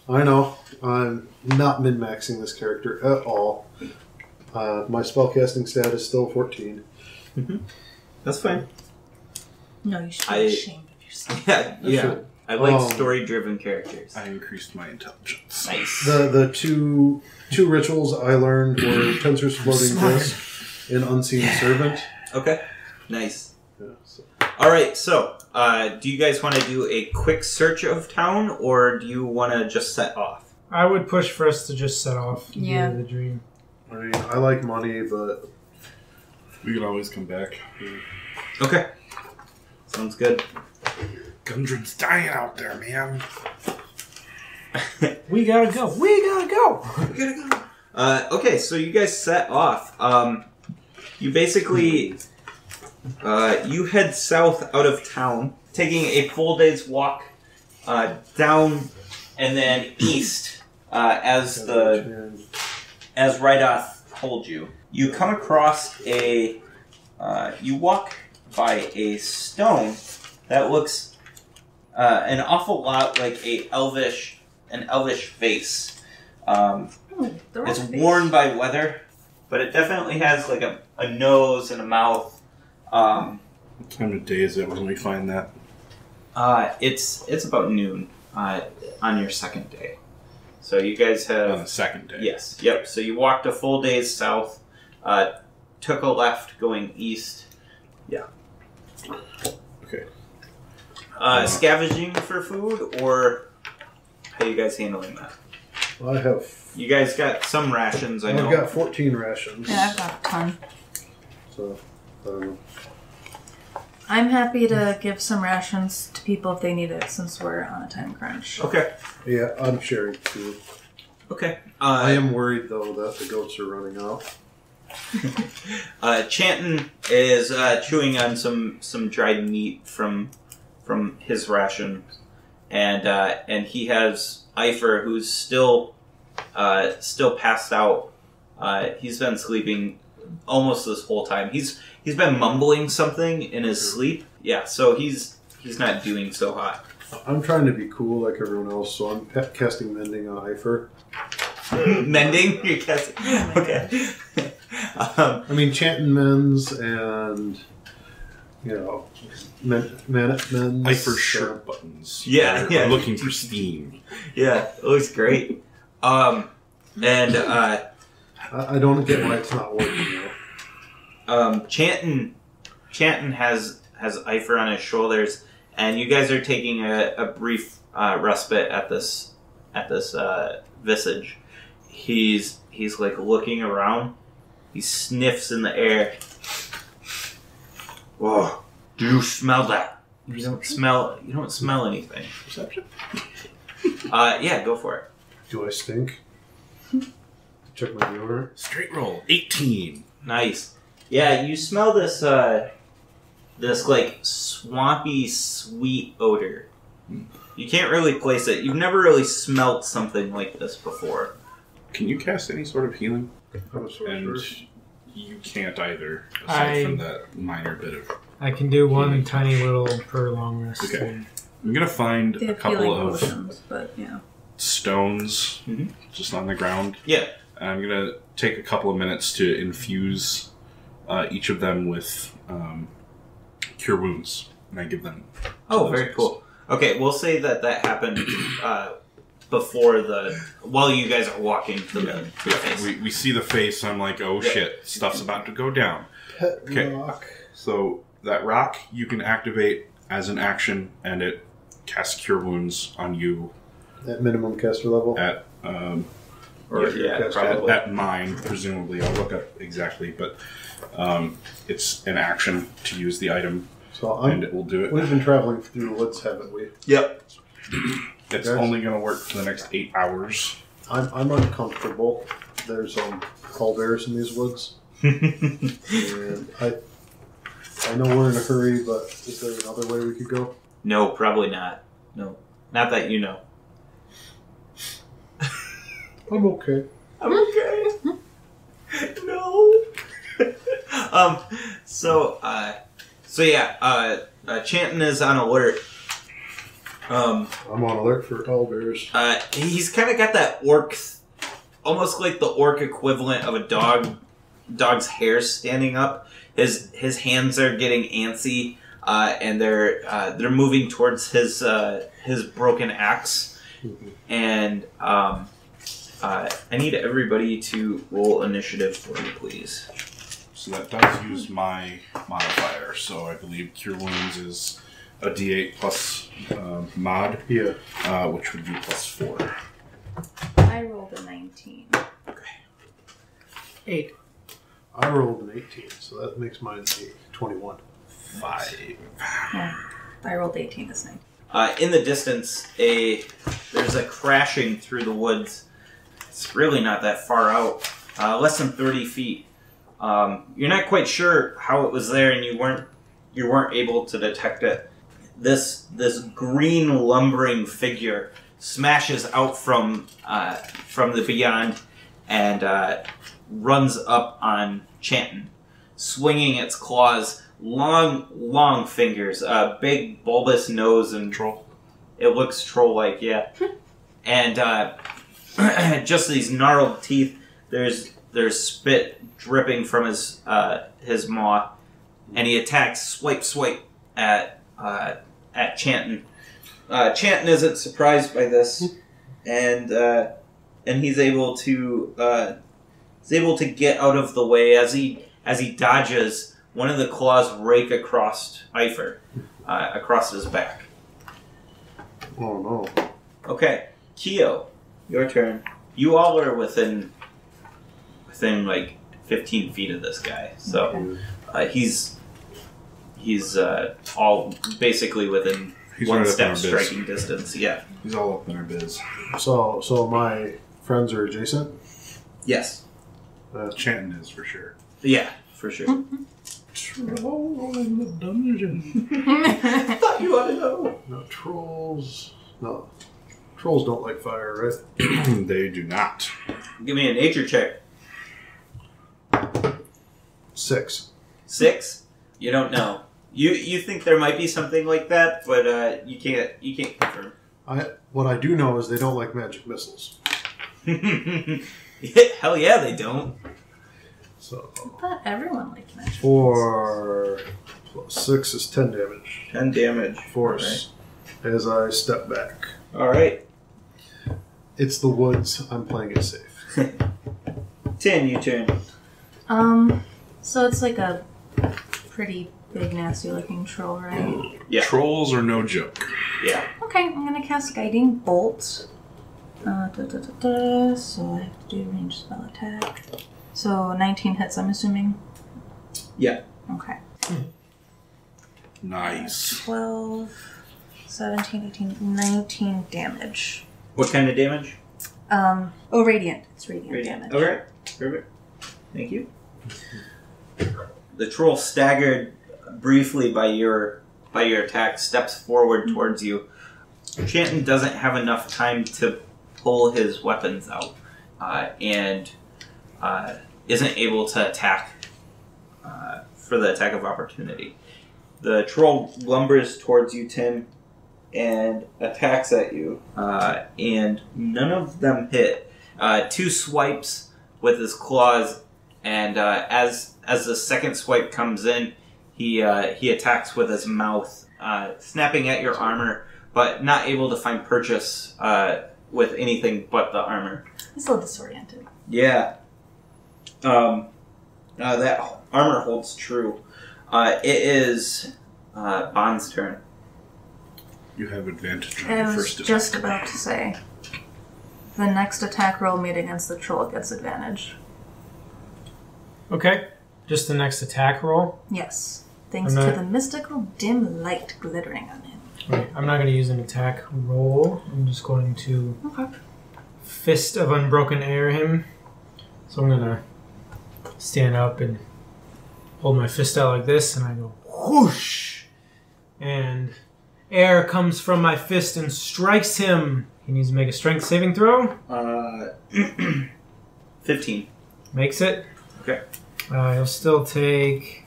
I know. I'm not min-maxing this character at all. My spellcasting stat is still 14. Mm-hmm. That's fine. No, you should be ashamed of yourself. Yeah. I like story-driven characters. I increased my intelligence. Nice. The two rituals I learned were Tensor's Floating Disc and Unseen Servant. Okay. Nice. Yeah, so. All right. So, do you guys want to do a quick search of town, or do you want to just set off? I would push for us to just set off. Yeah. The dream. I mean, I like money, but... We can always come back. Okay. Sounds good. Gundren's dying out there, man. We gotta go. We gotta go. We gotta go. Okay, so you guys set off. You basically you head south out of town, taking a full day's walk down and then east as Rydoth told you. You come across you walk by a stone that looks an awful lot like an elvish vase. It's worn by weather, but it definitely has like a nose and a mouth. What time of day is it when we find that? It's about noon on your second day. So you guys have... On the second day? Yes. Yep. So you walked a full day's south, took a left going east. Yeah. Okay. Scavenging for food, or how are you guys handling that? I have... You guys got some rations, I know. I've got 14 rations. Yeah, I've got a ton. So, I don't know. I'm happy to give some rations to people if they need it, since we're on a time crunch. Okay. Yeah, I'm sharing too. Okay. I am worried, though, that the goats are running out. Chanton is chewing on some dried meat from his ration, and he has Eifer, who's still passed out. He's been sleeping almost this whole time. He's been mumbling something in his sleep. Yeah, so he's not doing so hot. I'm trying to be cool like everyone else, so I'm casting Mending on Eifer. Mending? You're casting? Okay. I mean, Chanton mends and, mends. Eifer shirt buttons. Yeah, yeah. I'm looking for steam. Yeah, it looks great. And I don't get why it's not working though. Chanton has Eifer on his shoulders, and you guys are taking a brief respite at this visage. He's like looking around. He sniffs in the air. Whoa! Do you smell that? You don't smell anything. Perception? Yeah, go for it. Do I stink? Check my deodorant. Straight roll. 18. Nice. Yeah, you smell this this like swampy sweet odor. You can't really place it. You've never really smelt something like this before. Can you cast any sort of healing? I'm a sorcerer. And you can't either, aside from that minor bit of... I can do one tiny little per long rest. Okay. I'm going to find They a have couple healing of potions, but yeah. stones just on the ground. Yeah. And I'm going to take a couple of minutes to infuse each of them with cure wounds. And I give them... Oh, very cool. Okay, we'll say that happened while you guys are walking to the face. We see the face, and I'm like, oh shit, stuff's about to go down. Pet Okay. rock. So that rock you can activate as an action, and it casts cure wounds on you At minimum caster level. at Probably. at mine, presumably. I'll look up exactly, but it's an action to use the item, So and it will do it. we've been traveling through the woods, haven't we? Yep. It's Guys? only going to work for the next 8 hours. I'm uncomfortable. There's call bears in these woods. And I know we're in a hurry, but is there another way we could go? No, probably not. No. Not that you know. I'm okay. I'm okay. No. So yeah, Chanton is on alert. I'm on alert for call bears. He's kind of got that orc, almost like the orc equivalent of a dog's hair standing up. His hands are getting antsy, and they're moving towards his broken axe. And I need everybody to roll initiative for me, please. So that does use my modifier. So I believe Cure Wounds is a D8 plus mod, Yeah. which would be +4. I rolled a 19. 8. I rolled an 18, so that makes mine a 21. 5. Yeah, I rolled 18 this night. In the distance, there's a crashing through the woods. It's really not that far out, less than 30 feet. You're not quite sure how it was there, and you weren't able to detect it. This green lumbering figure smashes out from the beyond and runs up on Chanton, swinging its claws, long fingers, big bulbous nose, and Troll. It looks troll-like, yeah. And just these gnarled teeth. There's spit dripping from his maw, and he attacks swipe at Chanton. Chanton isn't surprised by this, and he's able to get out of the way as he dodges. One of the claws rake across Eifer, across his back. Oh no. Okay, Keo, your turn. You all are within like 15 feet of this guy, so he's all basically within one step striking distance. Yeah, he's all up in our biz. So my friends are adjacent? Yes. Chanton is for sure. Yeah, for sure. Troll in the dungeon. I thought you ought to know. No, trolls. No. Trolls don't like fire, right? They do not. Give me a nature check. 6. 6? You don't know. You think there might be something like that, but you can't confirm. What I do know is they don't like magic missiles. Hell yeah, they don't. So I thought everyone liked magic. 4 plus 6 is 10 damage. 10 damage. Force. As I step back. Alright. It's the woods. I'm playing it safe. 10, you turn. So it's like a pretty big, nasty-looking troll, right? Yeah. Trolls are no joke. Yeah. Okay, I'm gonna cast Guiding Bolt. So I have to do ranged spell attack. So 19 hits, I'm assuming? Yeah. Okay. Nice. 12, 17, 18, 19 damage. What kind of damage? Radiant. It's radiant damage. Okay. Perfect. Thank you. The troll, staggered briefly by your attack, steps forward towards you. Chanton doesn't have enough time to pull his weapons out, and isn't able to attack for the attack of opportunity. The troll lumbers towards you, Tim, and attacks at you, and none of them hit. 2 swipes with his claws, and as the second swipe comes in, he attacks with his mouth, snapping at your armor, but not able to find purchase with anything but the armor. He's a little disoriented. Yeah. That armor holds true. It is Bond's turn. You have advantage on I your was first attack. just about to say, the next attack roll made against the troll gets advantage. Okay. Just the next attack roll. Yes. Thanks I'm to not- the mystical dim light glittering on him. Okay, I'm not going to use an attack roll. I'm just going to Okay. Fist of Unbroken Air him. So I'm going to stand up and hold my fist out like this, and I go whoosh! And air comes from my fist and strikes him. He needs to make a strength saving throw. 15. Makes it. Okay. He'll still take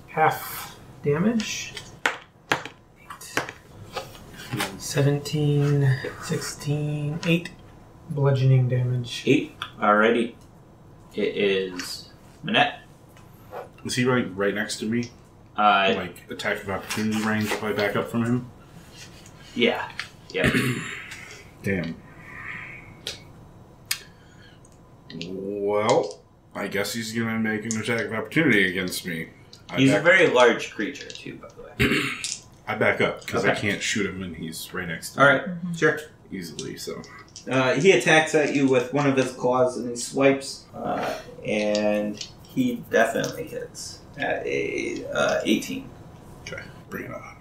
half damage. 17, 16, 8 bludgeoning damage. 8. Alrighty. It is Manette. Is he right next to me? Like attack of opportunity range if I back up from him? Yeah. Yeah. Damn. Well, I guess he's gonna make an attack of opportunity against me. He's a very large creature, too, by the way. I back up because I Okay. can't shoot him and he's right next to me Alright, sure. easily. So He attacks at you with one of his claws and he swipes, and he definitely hits at a 18. okay, bring it on.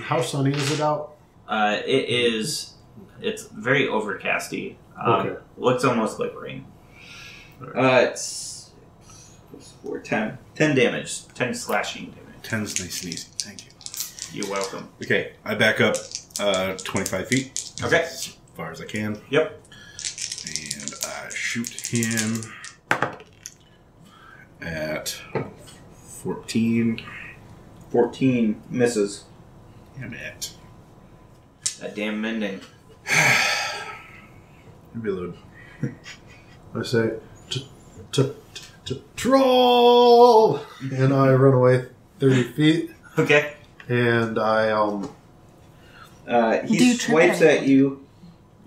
How sunny is it out? It's very overcasty. Okay. Looks almost like rain. It's 4, 10 damage, 10 slashing damage. 10's nice and easy. Thank you. You're welcome. Okay, I back up 25 feet. Okay. As far as I can. Yep. And I shoot him at 14. 14 misses. Damn it. That damn mending. Reload. I say, troll! And I run away 30 feet. Okay. And I, he swipes at you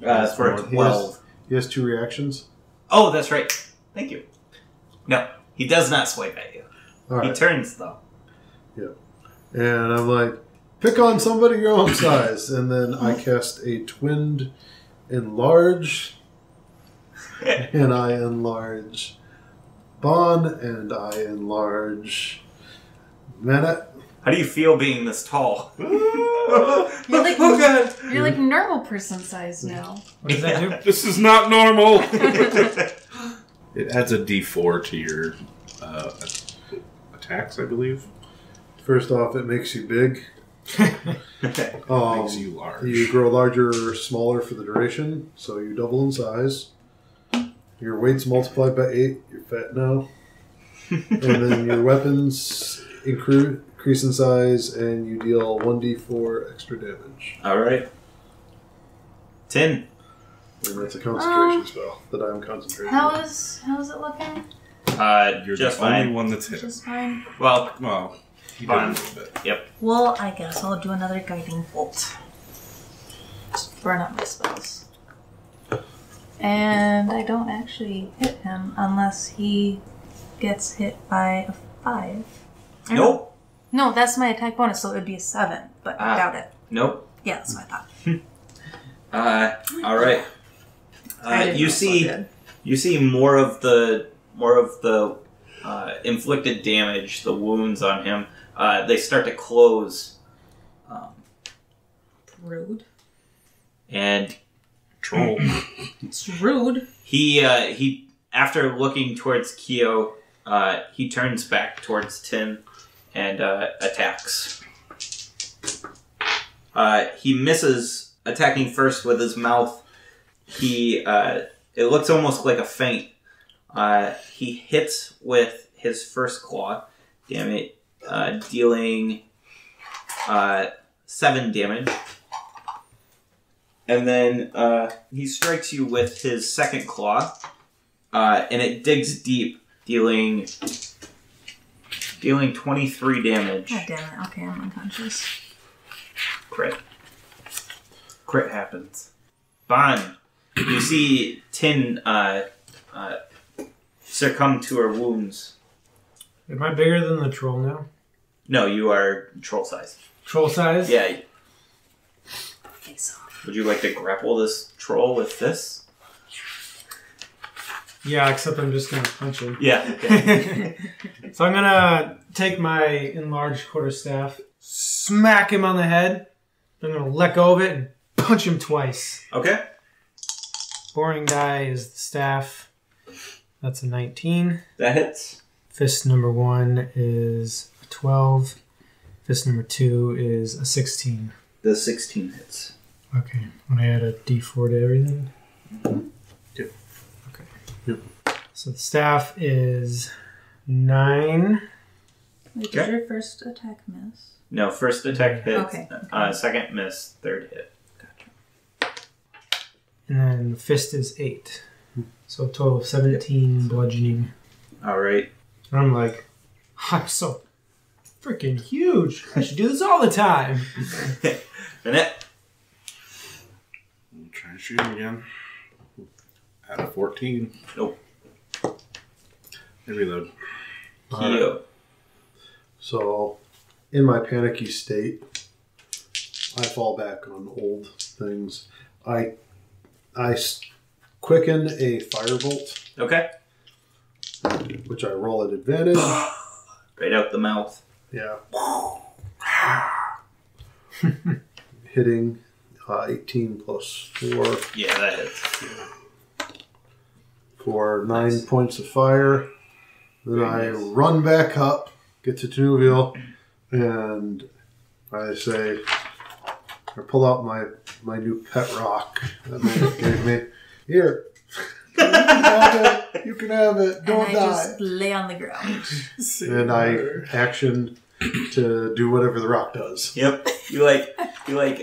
for a 12. He has 2 reactions. Oh, that's right. Thank you. No, he does not swipe at you. All right. He turns, though. Yeah. And I'm like, pick on somebody your own size. And then I cast a twinned enlarge. And I enlarge Bon. And I enlarge Manet. How do you feel being this tall? You're like, oh, God. You're like normal person size now. What does that do? This is not normal! It adds a d4 to your attacks, I believe. First off, it makes you big. Makes you large. You grow larger or smaller for the duration, so you double in size. Your weight's multiplied by 8. You're fat now. And then your weapons increase in size, and you deal 1d4 extra damage. Alright. 10. And that's a concentration spell that I'm concentrating How on. is it looking? You're Just the only fine. one that's hit. Just fine. Well, You did a fine. little bit. Yep. Well, I guess I'll do another guiding bolt. Just burn up my spells. And I don't actually hit him unless he gets hit by a 5. Nope. No, that's my attack bonus, so it would be a 7, but I doubt it. Nope. Yeah, that's what I thought. Alright. I didn't You roll so see good. you see more of the inflicted damage, the wounds on him. They start to close. Rude. And Troll. It's rude. he after looking towards Kyo, he turns back towards Tin and attacks. He misses, attacking first with his mouth. It looks almost like a feint. He hits with his first claw. Damn it. Dealing 7 damage. And then he strikes you with his second claw. And it digs deep, dealing 23 damage. God damn it. Okay, I'm unconscious. Crit happens. Bon, you see Tin succumb to her wounds. Am I bigger than the troll now? No, you are troll size. Troll size? Yeah. Face off. Would you like to grapple this troll with this? Yeah, except I'm just going to punch him. Yeah. Okay. So I'm going to take my enlarged quarterstaff, smack him on the head. I'm going to let go of it and punch him twice. Okay. Boring die is the staff. That's a 19. That hits. Fist number 1 is a 12. Fist number 2 is a 16. The 16 hits. Okay. Want to add a d4 to everything? Yep. Okay. Yep. So the staff is 9. Wait, Okay. did your first attack miss? No, first attack hits. Okay. Second miss. Third hit. And then the fist is 8. So a total of 17 bludgeoning. All right. And I'm like, I'm so freaking huge. I should do this all the time. Annette. We'll try and shoot him again. Out of 14. Nope. I reload. Kyo. So, in my panicky state, I fall back on old things. I quicken a firebolt, Okay. which I roll at advantage. Right out the mouth. Yeah. Hitting 18 plus 4 Yeah, that hits. for 9 points of fire. Then I run back up, get to Tunuville, and I say, I pull out my new pet rock that man gave me. Here. You can have it. Don't and I die. just lay on the ground. And I action to do whatever the rock does. Yep. You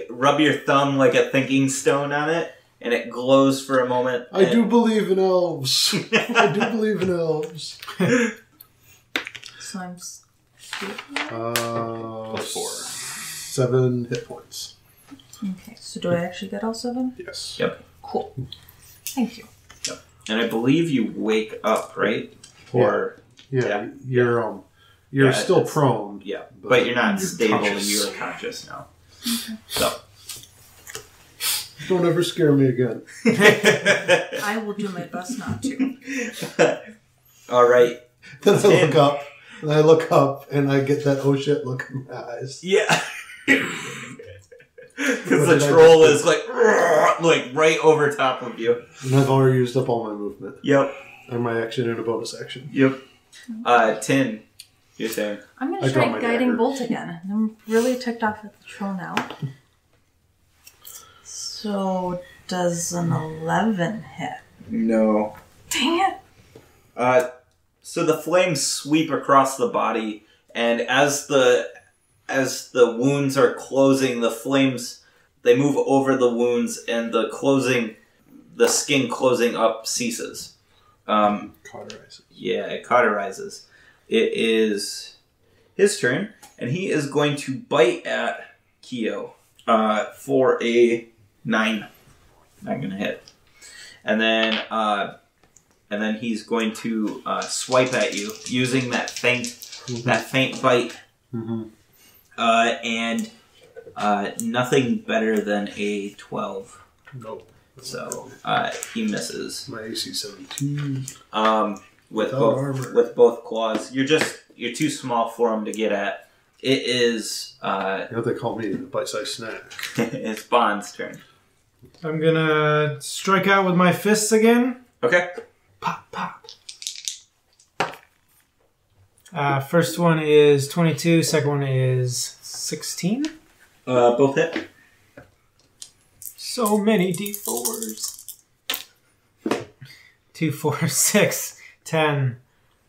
rub your thumb like a thinking stone on it, and it glows for a moment. I do believe in elves. I do believe in elves. So I'm... Plus 4. 7 hit points. Okay, so do I actually get all 7? Yes. Yep. Cool. Thank you. Yep. And I believe you wake up, right? Or yeah. You're still prone. Yeah, but you're not stable. Conscious. You're conscious now. Okay. So. Don't ever scare me again. I will do my best not to. All right. Then I look up, and I get that oh shit look in my eyes. Yeah. Because the troll is like right over top of you. And I've already used up all my movement. Yep. And my action and a bonus action. Yep. 10. You're saying? I'm going to try Guiding Bolt again. I'm really ticked off at the troll now. So, does an 11 hit? No. Dang it! So the flames sweep across the body, and as the wounds are closing, the flames, they move over the wounds, and the skin closing up ceases. Cauterizes. Yeah, it cauterizes. It is his turn, and he is going to bite at Kyo for a 9. Not gonna hit. And then he's going to swipe at you using that faint bite. Mm-hmm. And nothing better than a 12. Nope. So he misses. My AC 17. With Without both armor. with both claws. You're too small for him to get at. It is You know what they call me? The bite-sized snack. it's Bond's turn. I'm gonna strike out with my fists again. Okay. Pop, pop. First one is 22. Second one is 16. Both hit. So many D4s. 2, 4, 6, 10,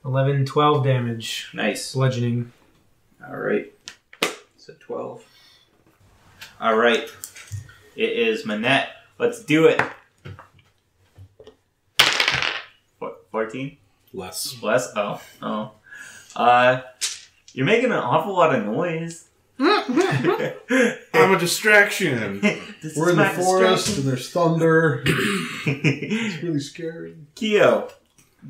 11, 12 damage. Nice. Bludgeoning. All right. So 12. All right. It is Manette. Let's do it. 14? Less. Less? Oh. You're making an awful lot of noise. I'm a distraction. We're in the forest and there's thunder. It's really scary. Kyo.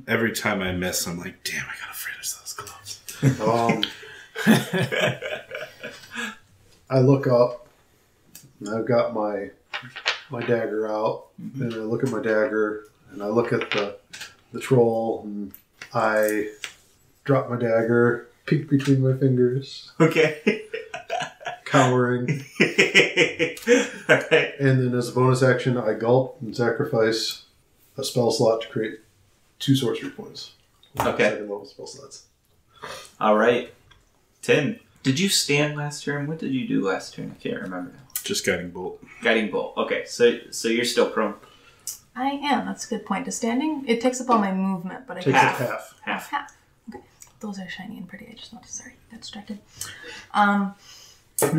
Every time I miss, I'm like, damn, I gotta finish those gloves. I look up, and I've got my dagger out, and I look at my dagger, and I look at the troll, and I drop my dagger, peek between my fingers, Okay. cowering, Alright. and then as a bonus action, I gulp and sacrifice a spell slot to create 2 sorcery points. Okay. Second level spell slots. Alright. 10. Did you stand last turn? What did you do last turn? I can't remember now. Just guiding bolt. Guiding bolt. Okay, so you're still prone. I am. That's a good point. To standing, it takes up all my movement, but I Takes can up half. half. Okay, those are shiny and pretty. I just noticed. Sorry, got distracted.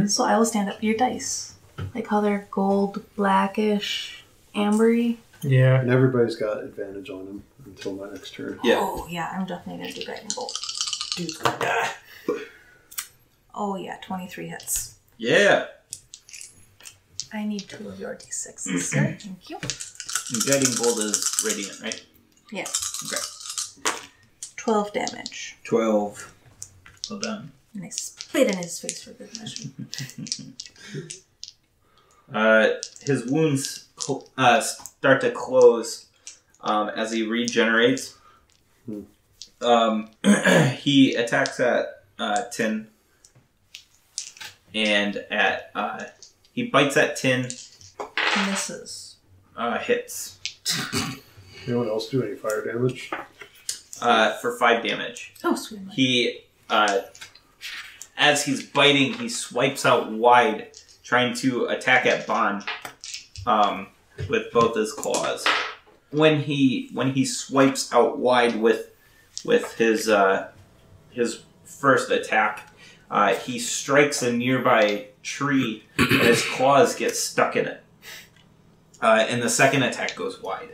So I will stand up. Your dice, like how they're gold, blackish, ambery. Yeah. And everybody's got advantage on them until my next turn. Yeah. Oh yeah, I'm definitely gonna do guiding bolt. Dude's gonna die. Oh yeah, 23 hits. Yeah. I need 2 of your d6s, sir. Thank you. And guiding bolt is radiant, right? Yeah. Okay. 12 damage. 12. Well done. And I spit in his face for good measure. His wounds start to close as he regenerates. He attacks at 10, and he bites at 10, Misses. Hits. Anyone else do any fire damage? For 5 damage. Oh, sweet. He, as he's biting, he swipes out wide, trying to attack at Bond, with both his claws. When he swipes out wide with his first attack, he strikes a nearby tree, and his claws get stuck in it. And the second attack goes wide.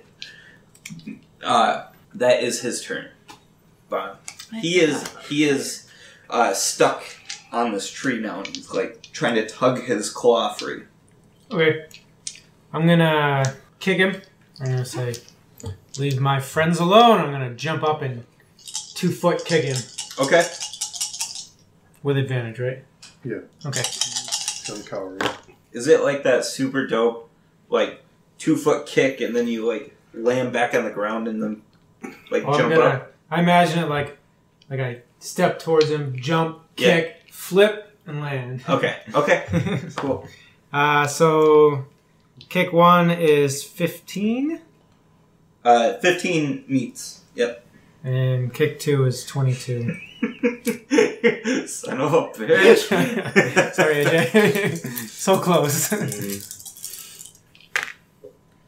That is his turn. But he is stuck on this tree now, and he's like trying to tug his claw free. Okay. I'm gonna kick him. I'm gonna say, leave my friends alone. I'm gonna jump up and 2-foot kick him. Okay. With advantage, right? Yeah. Okay. Some coward. Is it like that super dope, like 2-foot kick, and then you like lay him back on the ground and then like jump up? I imagine it like I step towards him, jump, kick, flip, and land. Okay. Cool. So kick 1 is 15. 15 meets. Yep. And kick 2 is 22. Son of a bitch. Sorry, AJ. So close.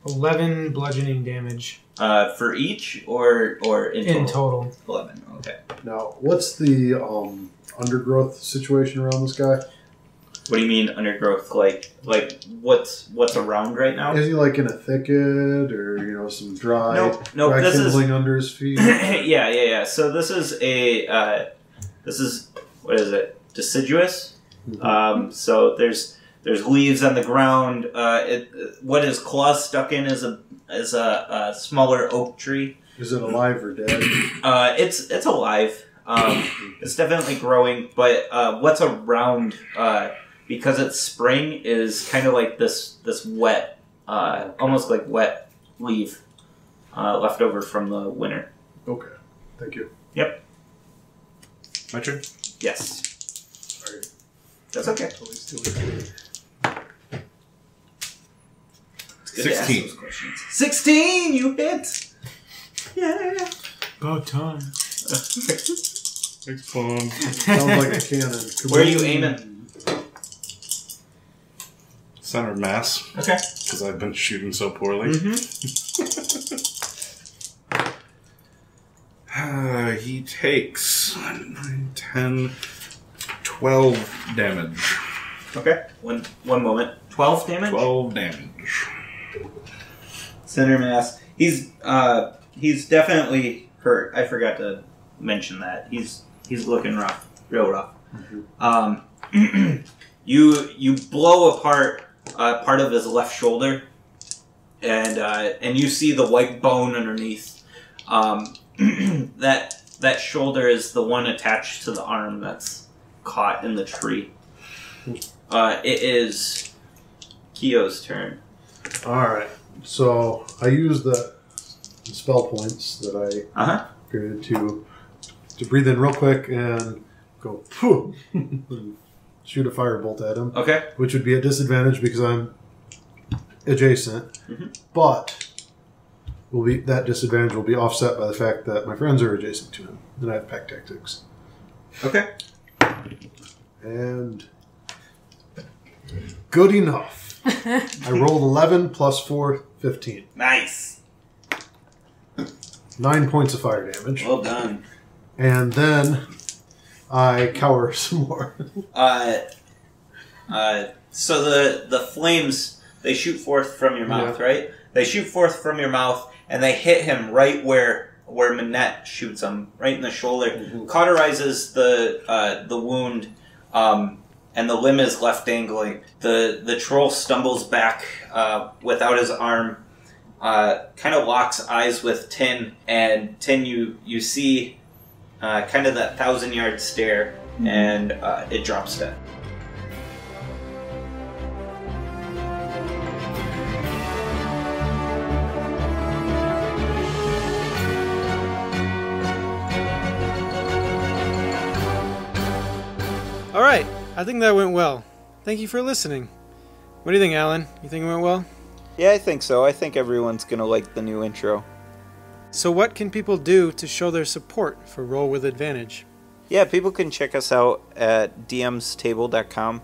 11 bludgeoning damage. For each or in total? In total. 11. Okay. Now, what's the undergrowth situation around this guy? What do you mean undergrowth? Like what's around right now? Is he like in a thicket or some dry no, dry this is kindling under his feet? yeah. So this is what is it? Deciduous. Mm-hmm. So there's leaves on the ground. What his claws stuck in is a smaller oak tree. Is it alive or dead? It's alive. It's definitely growing, but what's around, because it's spring, is kind of like this wet, almost like wet leaf left over from the winter. Okay, thank you. Yep. My turn? Yes. Sorry. That's okay. Totally stealing. It's good to ask 16. those questions. 16! You hit! Yeah! About time. Thanks, Plum. Sounds like a cannon. Where are you aiming? Center of mass, Okay. because I've been shooting so poorly. He takes 9, 10, 12 damage. Okay. One moment. 12 damage? 12 damage. Center mass. He's definitely hurt. I forgot to mention that. He's looking rough. Real rough. Mm-hmm. You blow apart part of his left shoulder, and you see the white bone underneath. That shoulder is the one attached to the arm that's caught in the tree. It is Kyo's turn. Alright, so I use the spell points that I created to breathe in real quick and go poof, and shoot a firebolt at him. Okay. Which would be at disadvantage because I'm adjacent, but that disadvantage will be offset by the fact that my friends are adjacent to him, and I have pack tactics. Okay. And good enough. I rolled 11 plus 4, 15. Nice. 9 points of fire damage. Well done. And then I cower some more. So the flames, they shoot forth from your mouth, right? They shoot forth from your mouth, and they hit him right where Manette shoots him, right in the shoulder. Cauterizes the wound, and the limb is left dangling. The troll stumbles back without his arm, kind of locks eyes with Tin, and Tin, you see kind of that 1,000-yard stare, and it drops dead. All right, I think that went well. Thank you for listening. What do you think, Alan? You think it went well? Yeah, I think so. I think everyone's going to like the new intro. So what can people do to show their support for Roll with Advantage? Yeah, people can check us out at dmstable.com.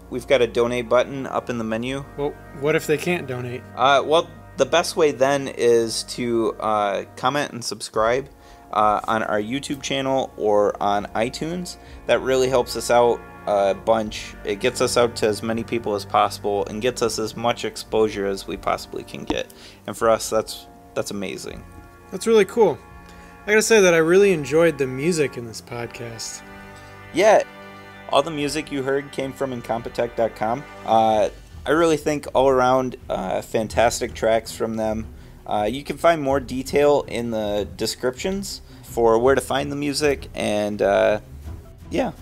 We've got a donate button up in the menu. Well, what if they can't donate? Well, the best way then is to comment and subscribe on our YouTube channel or on iTunes. That really helps us out a bunch. It gets us out to as many people as possible and gets us as much exposure as we possibly can get. And for us, that's amazing. That's really cool. I gotta say that I really enjoyed the music in this podcast. Yeah, all the music you heard came from Incompetech.com. I really think all around fantastic tracks from them. You can find more detail in the descriptions for where to find the music, and yeah.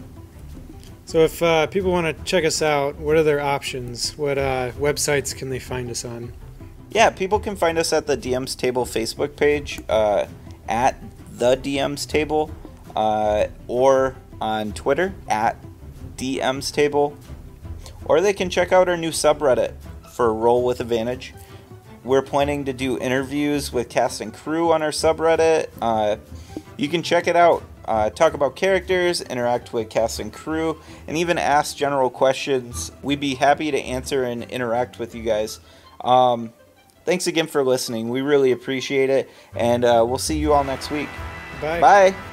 So if people want to check us out, what are their options? What websites can they find us on? Yeah, people can find us at the DM's Table Facebook page, at the DM's Table, or on Twitter at DM's Table, or they can check out our new subreddit for Roll with Advantage. We're planning to do interviews with cast and crew on our subreddit. You can check it out. Talk about characters, interact with cast and crew, and even ask general questions. We'd be happy to answer and interact with you guys. Thanks again for listening. We really appreciate it, and we'll see you all next week. Bye. Bye.